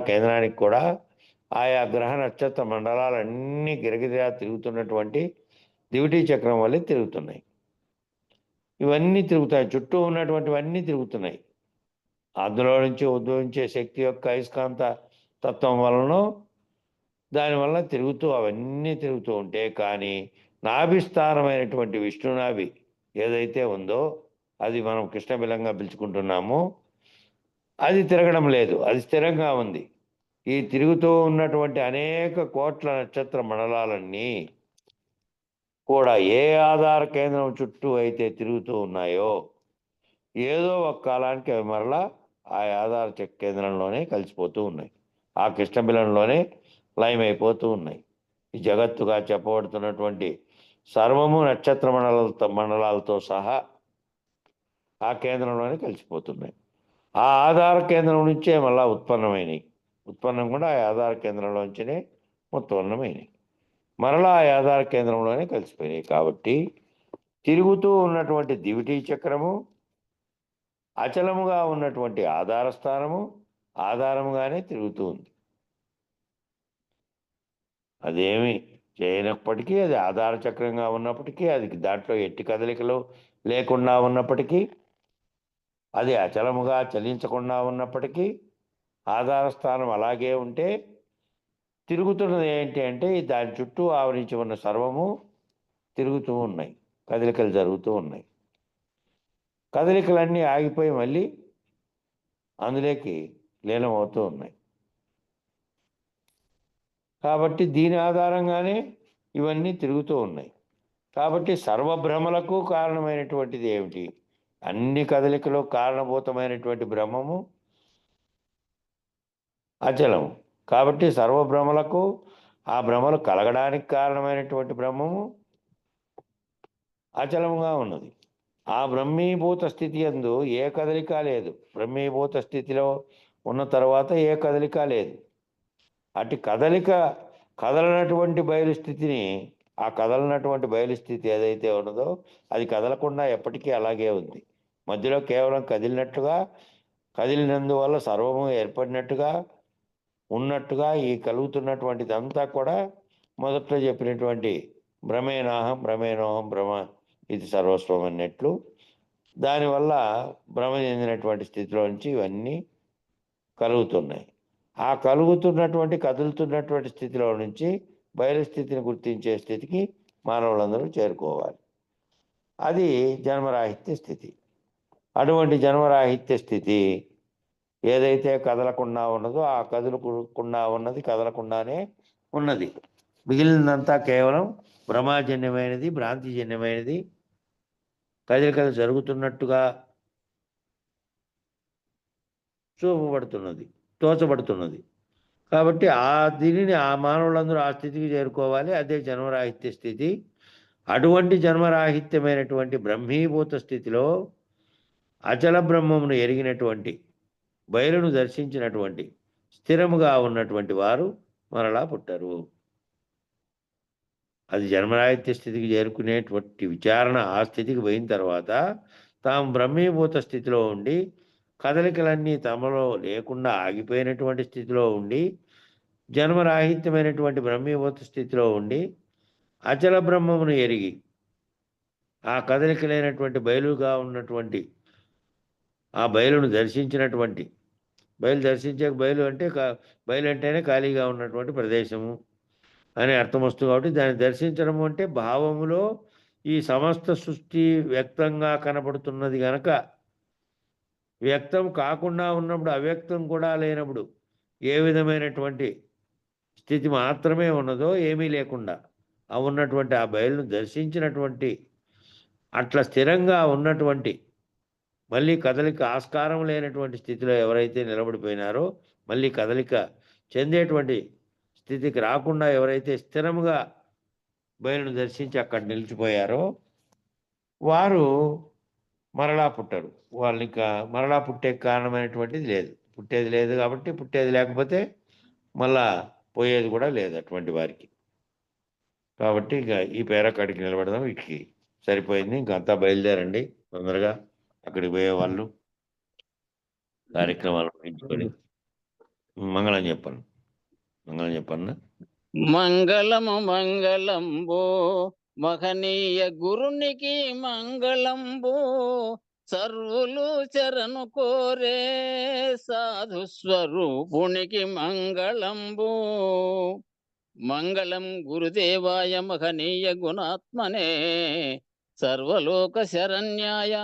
కేంద్రానికి కూడా ఆయా గ్రహ నక్షత్ర మండలాలన్నీ గిరగిరా తిరుగుతున్నటువంటి దివిటీ చక్రం వల్లే తిరుగుతున్నాయి. ఇవన్నీ తిరుగుతాయి, చుట్టూ ఉన్నటువంటివన్నీ తిరుగుతున్నాయి. అందులో నుంచి ఉద్భవించే శక్తి యొక్క అయస్కాంత తత్వం వలన దానివల్ల అవన్నీ తిరుగుతూ ఉంటే, కానీ నాభిస్థానమైనటువంటి విష్ణునాభి ఏదైతే ఉందో అది మనం కృష్ణబిలంగా పిలుచుకుంటున్నాము, అది తిరగడం లేదు, అది స్థిరంగా ఉంది. ఈ తిరుగుతూ ఉన్నటువంటి అనేక కోట్ల నక్షత్ర మండలాలన్నీ కూడా ఏ ఆధార కేంద్రం చుట్టూ అయితే తిరుగుతూ ఉన్నాయో ఏదో ఒక కాలానికి అవి మరలా ఆ ఆధార కేంద్రంలోనే కలిసిపోతూ ఉన్నాయి, ఆ కృష్ణబిలంలోనే లయం అయిపోతూ ఉన్నాయి. ఈ జగత్తుగా చెప్పబడుతున్నటువంటి సర్వము నక్షత్ర మండలాలతో సహా ఆ కేంద్రంలోనే కలిసిపోతున్నాయి. ఆ ఆధార కేంద్రం నుంచే మళ్ళా ఉత్పన్నమైనవి. ఉత్పన్నం కూడా ఆ ఆధార కేంద్రంలోంచినే ఉత్పన్నమైనవి. మరలా ఆ ఆధార కేంద్రంలోనే కలిసిపోయినాయి. కాబట్టి తిరుగుతూ ఉన్నటువంటి దివిటీ చక్రము, అచలముగా ఉన్నటువంటి ఆధార స్థానము ఆధారముగానే తిరుగుతూ ఉంది. అదేమి చేయనప్పటికీ, అది ఆధార చక్రంగా ఉన్నప్పటికీ, అది దాంట్లో ఎట్టి కదలికలు లేకుండా ఉన్నప్పటికీ, అది అచలముగా చలించకుండా ఉన్నప్పటికీ, ఆధార స్థానం అలాగే ఉంటే తిరుగుతున్నది ఏంటి అంటే దాని చుట్టూ ఆవరించి ఉన్న సర్వము తిరుగుతూ ఉన్నాయి, కదలికలు జరుగుతూ ఉన్నాయి. కదలికలన్నీ ఆగిపోయి మళ్ళీ అందులోకి లీనమవుతూ ఉన్నాయి. కాబట్టి దీని ఆధారంగానే ఇవన్నీ తిరుగుతూ ఉన్నాయి. కాబట్టి సర్వభ్రమలకు కారణమైనటువంటిది ఏమిటి? అన్ని కదలికలు కారణభూతమైనటువంటి బ్రహ్మము అచలము. కాబట్టి సర్వభ్రమలకు, ఆ భ్రమలు కలగడానికి కారణమైనటువంటి బ్రహ్మము అచలముగా ఉన్నది. ఆ బ్రహ్మీభూత స్థితి యందు ఏ కదలిక లేదు. బ్రహ్మీభూత స్థితిలో ఉన్న తర్వాత ఏ కదలిక లేదు. అటు కదలనటువంటి బయలుస్థితిని, ఆ కదలనటువంటి బయలుస్థితి ఏదైతే ఉన్నదో అది కదలకుండా ఎప్పటికీ అలాగే ఉంది. మధ్యలో కేవలం కదిలినందువల్ల సర్వము ఏర్పడినట్టుగా ఉన్నట్టుగా ఈ కలుగుతున్నటువంటిదంతా కూడా మొదట్లో చెప్పినటువంటి భ్రమేనాహం భ్రమేనోహం భ్రమ ఇది సర్వస్వం అన్నట్లు దానివల్ల భ్రమ చెందినటువంటి స్థితిలోంచి ఇవన్నీ కలుగుతున్నాయి. ఆ కదులుతున్నటువంటి స్థితిలో నుంచి బయలుస్థితిని గుర్తించే స్థితికి మానవులందరూ చేరుకోవాలి. అది జన్మరాహిత్య స్థితి. అటువంటి జన్మరాహిత్య స్థితి ఏదైతే కదలకుండా ఉన్నదో ఆ కదలకుండా ఉన్నది కదలకుండానే ఉన్నది. మిగిలినంతా కేవలం భ్రమాజన్యమైనది, భ్రాంతిజన్యమైనది, కదలికలు జరుగుతున్నట్టుగా తోచబడుతున్నది. కాబట్టి దీనిని ఆ మానవులందరూ ఆ స్థితికి చేరుకోవాలి. అదే జన్మరాహిత్య స్థితి. అటువంటి జన్మరాహిత్యమైనటువంటి బ్రహ్మీభూత స్థితిలో అచల బ్రహ్మమును ఎరిగినటువంటి, బయలును దర్శించినటువంటి, స్థిరముగా ఉన్నటువంటి వారు మరలా పుట్టరు. అది జన్మరాహిత్య స్థితికి చేరుకునేటువంటి విచారణ ఆ స్థితికి పోయిన తర్వాత తాము బ్రహ్మీభూత స్థితిలో ఉండి, కదలికలన్నీ తమలో లేకుండా ఆగిపోయినటువంటి స్థితిలో ఉండి, జన్మరాహిత్యమైనటువంటి బ్రహ్మీభూత స్థితిలో ఉండి అచల బ్రహ్మమును ఎరిగి, ఆ కదలిక లేనటువంటి బయలుగా ఉన్నటువంటి ఆ బయలును దర్శించినటువంటి, బయలు అంటే బయలు అంటేనే ఖాళీగా ఉన్నటువంటి ప్రదేశము అనే అర్థం వస్తుంది. కాబట్టి దాన్ని దర్శించడం అంటే భావములో ఈ సమస్త సృష్టి వ్యక్తంగా కనబడుతున్నది గనక, వ్యక్తం కాకుండా ఉన్నప్పుడు అవ్యక్తం కూడా లేనప్పుడు ఏ విధమైనటువంటి స్థితి మాత్రమే ఉన్నదో ఏమీ లేకుండా ఉన్నటువంటి ఆ బయలును దర్శించినటువంటి, అట్లా స్థిరంగా ఉన్నటువంటి, మళ్ళీ కదలిక ఆస్కారం లేనటువంటి స్థితిలో ఎవరైతే నిలబడిపోయినారో, మళ్ళీ కదలిక చెందేటువంటి స్థితికి రాకుండా ఎవరైతే స్థిరముగా బయలును దర్శించి అక్కడ నిలిచిపోయారో వారు మరలా పుట్టరు. వాళ్ళు ఇంకా మరలా పుట్టే కారణమైనటువంటిది లేదు. పుట్టేది లేదు కాబట్టి, పుట్టేది లేకపోతే మళ్ళా పోయేది కూడా లేదు అటువంటి వారికి. కాబట్టి ఇక ఈ పేరకాడికి నిలబడదాం. వీటికి సరిపోయింది. ఇంకంతా బయలుదేరండి తొందరగా అక్కడికి పోయేవాళ్ళు కార్యక్రమాలు ముగించుకొని. మంగళం చెప్పండి. మంగళం చెప్పన్నా. మంగళము మంగళంబో మహనీయ గురునికి మంగళంబో సర్వులు చరణు కోరే సాధు స్వరూపునికి మంగళంబో. మంగళం గురుదేవాయ మహనీయ గుణాత్మనే సర్వలోక శరణ్యాయ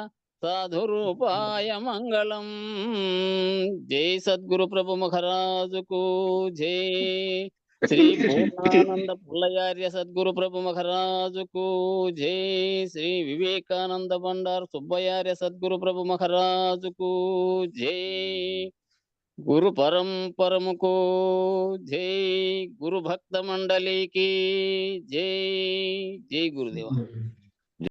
సాధురూపాయ మంగళం. జై సద్గురు ప్రభు మహారాజుకు జై. శ్రీ పూర్ణానంద పుల్లయార్య సద్గురు ప్రభు మహారాజుకు జై. శ్రీ వివేకానంద బండారు సుబ్బయార్య సద్గురు ప్రభు మహారాజుకు జై. గురు పరంపరముకు జై. గురు భక్త మండలికి జై. జై గురుదేవ.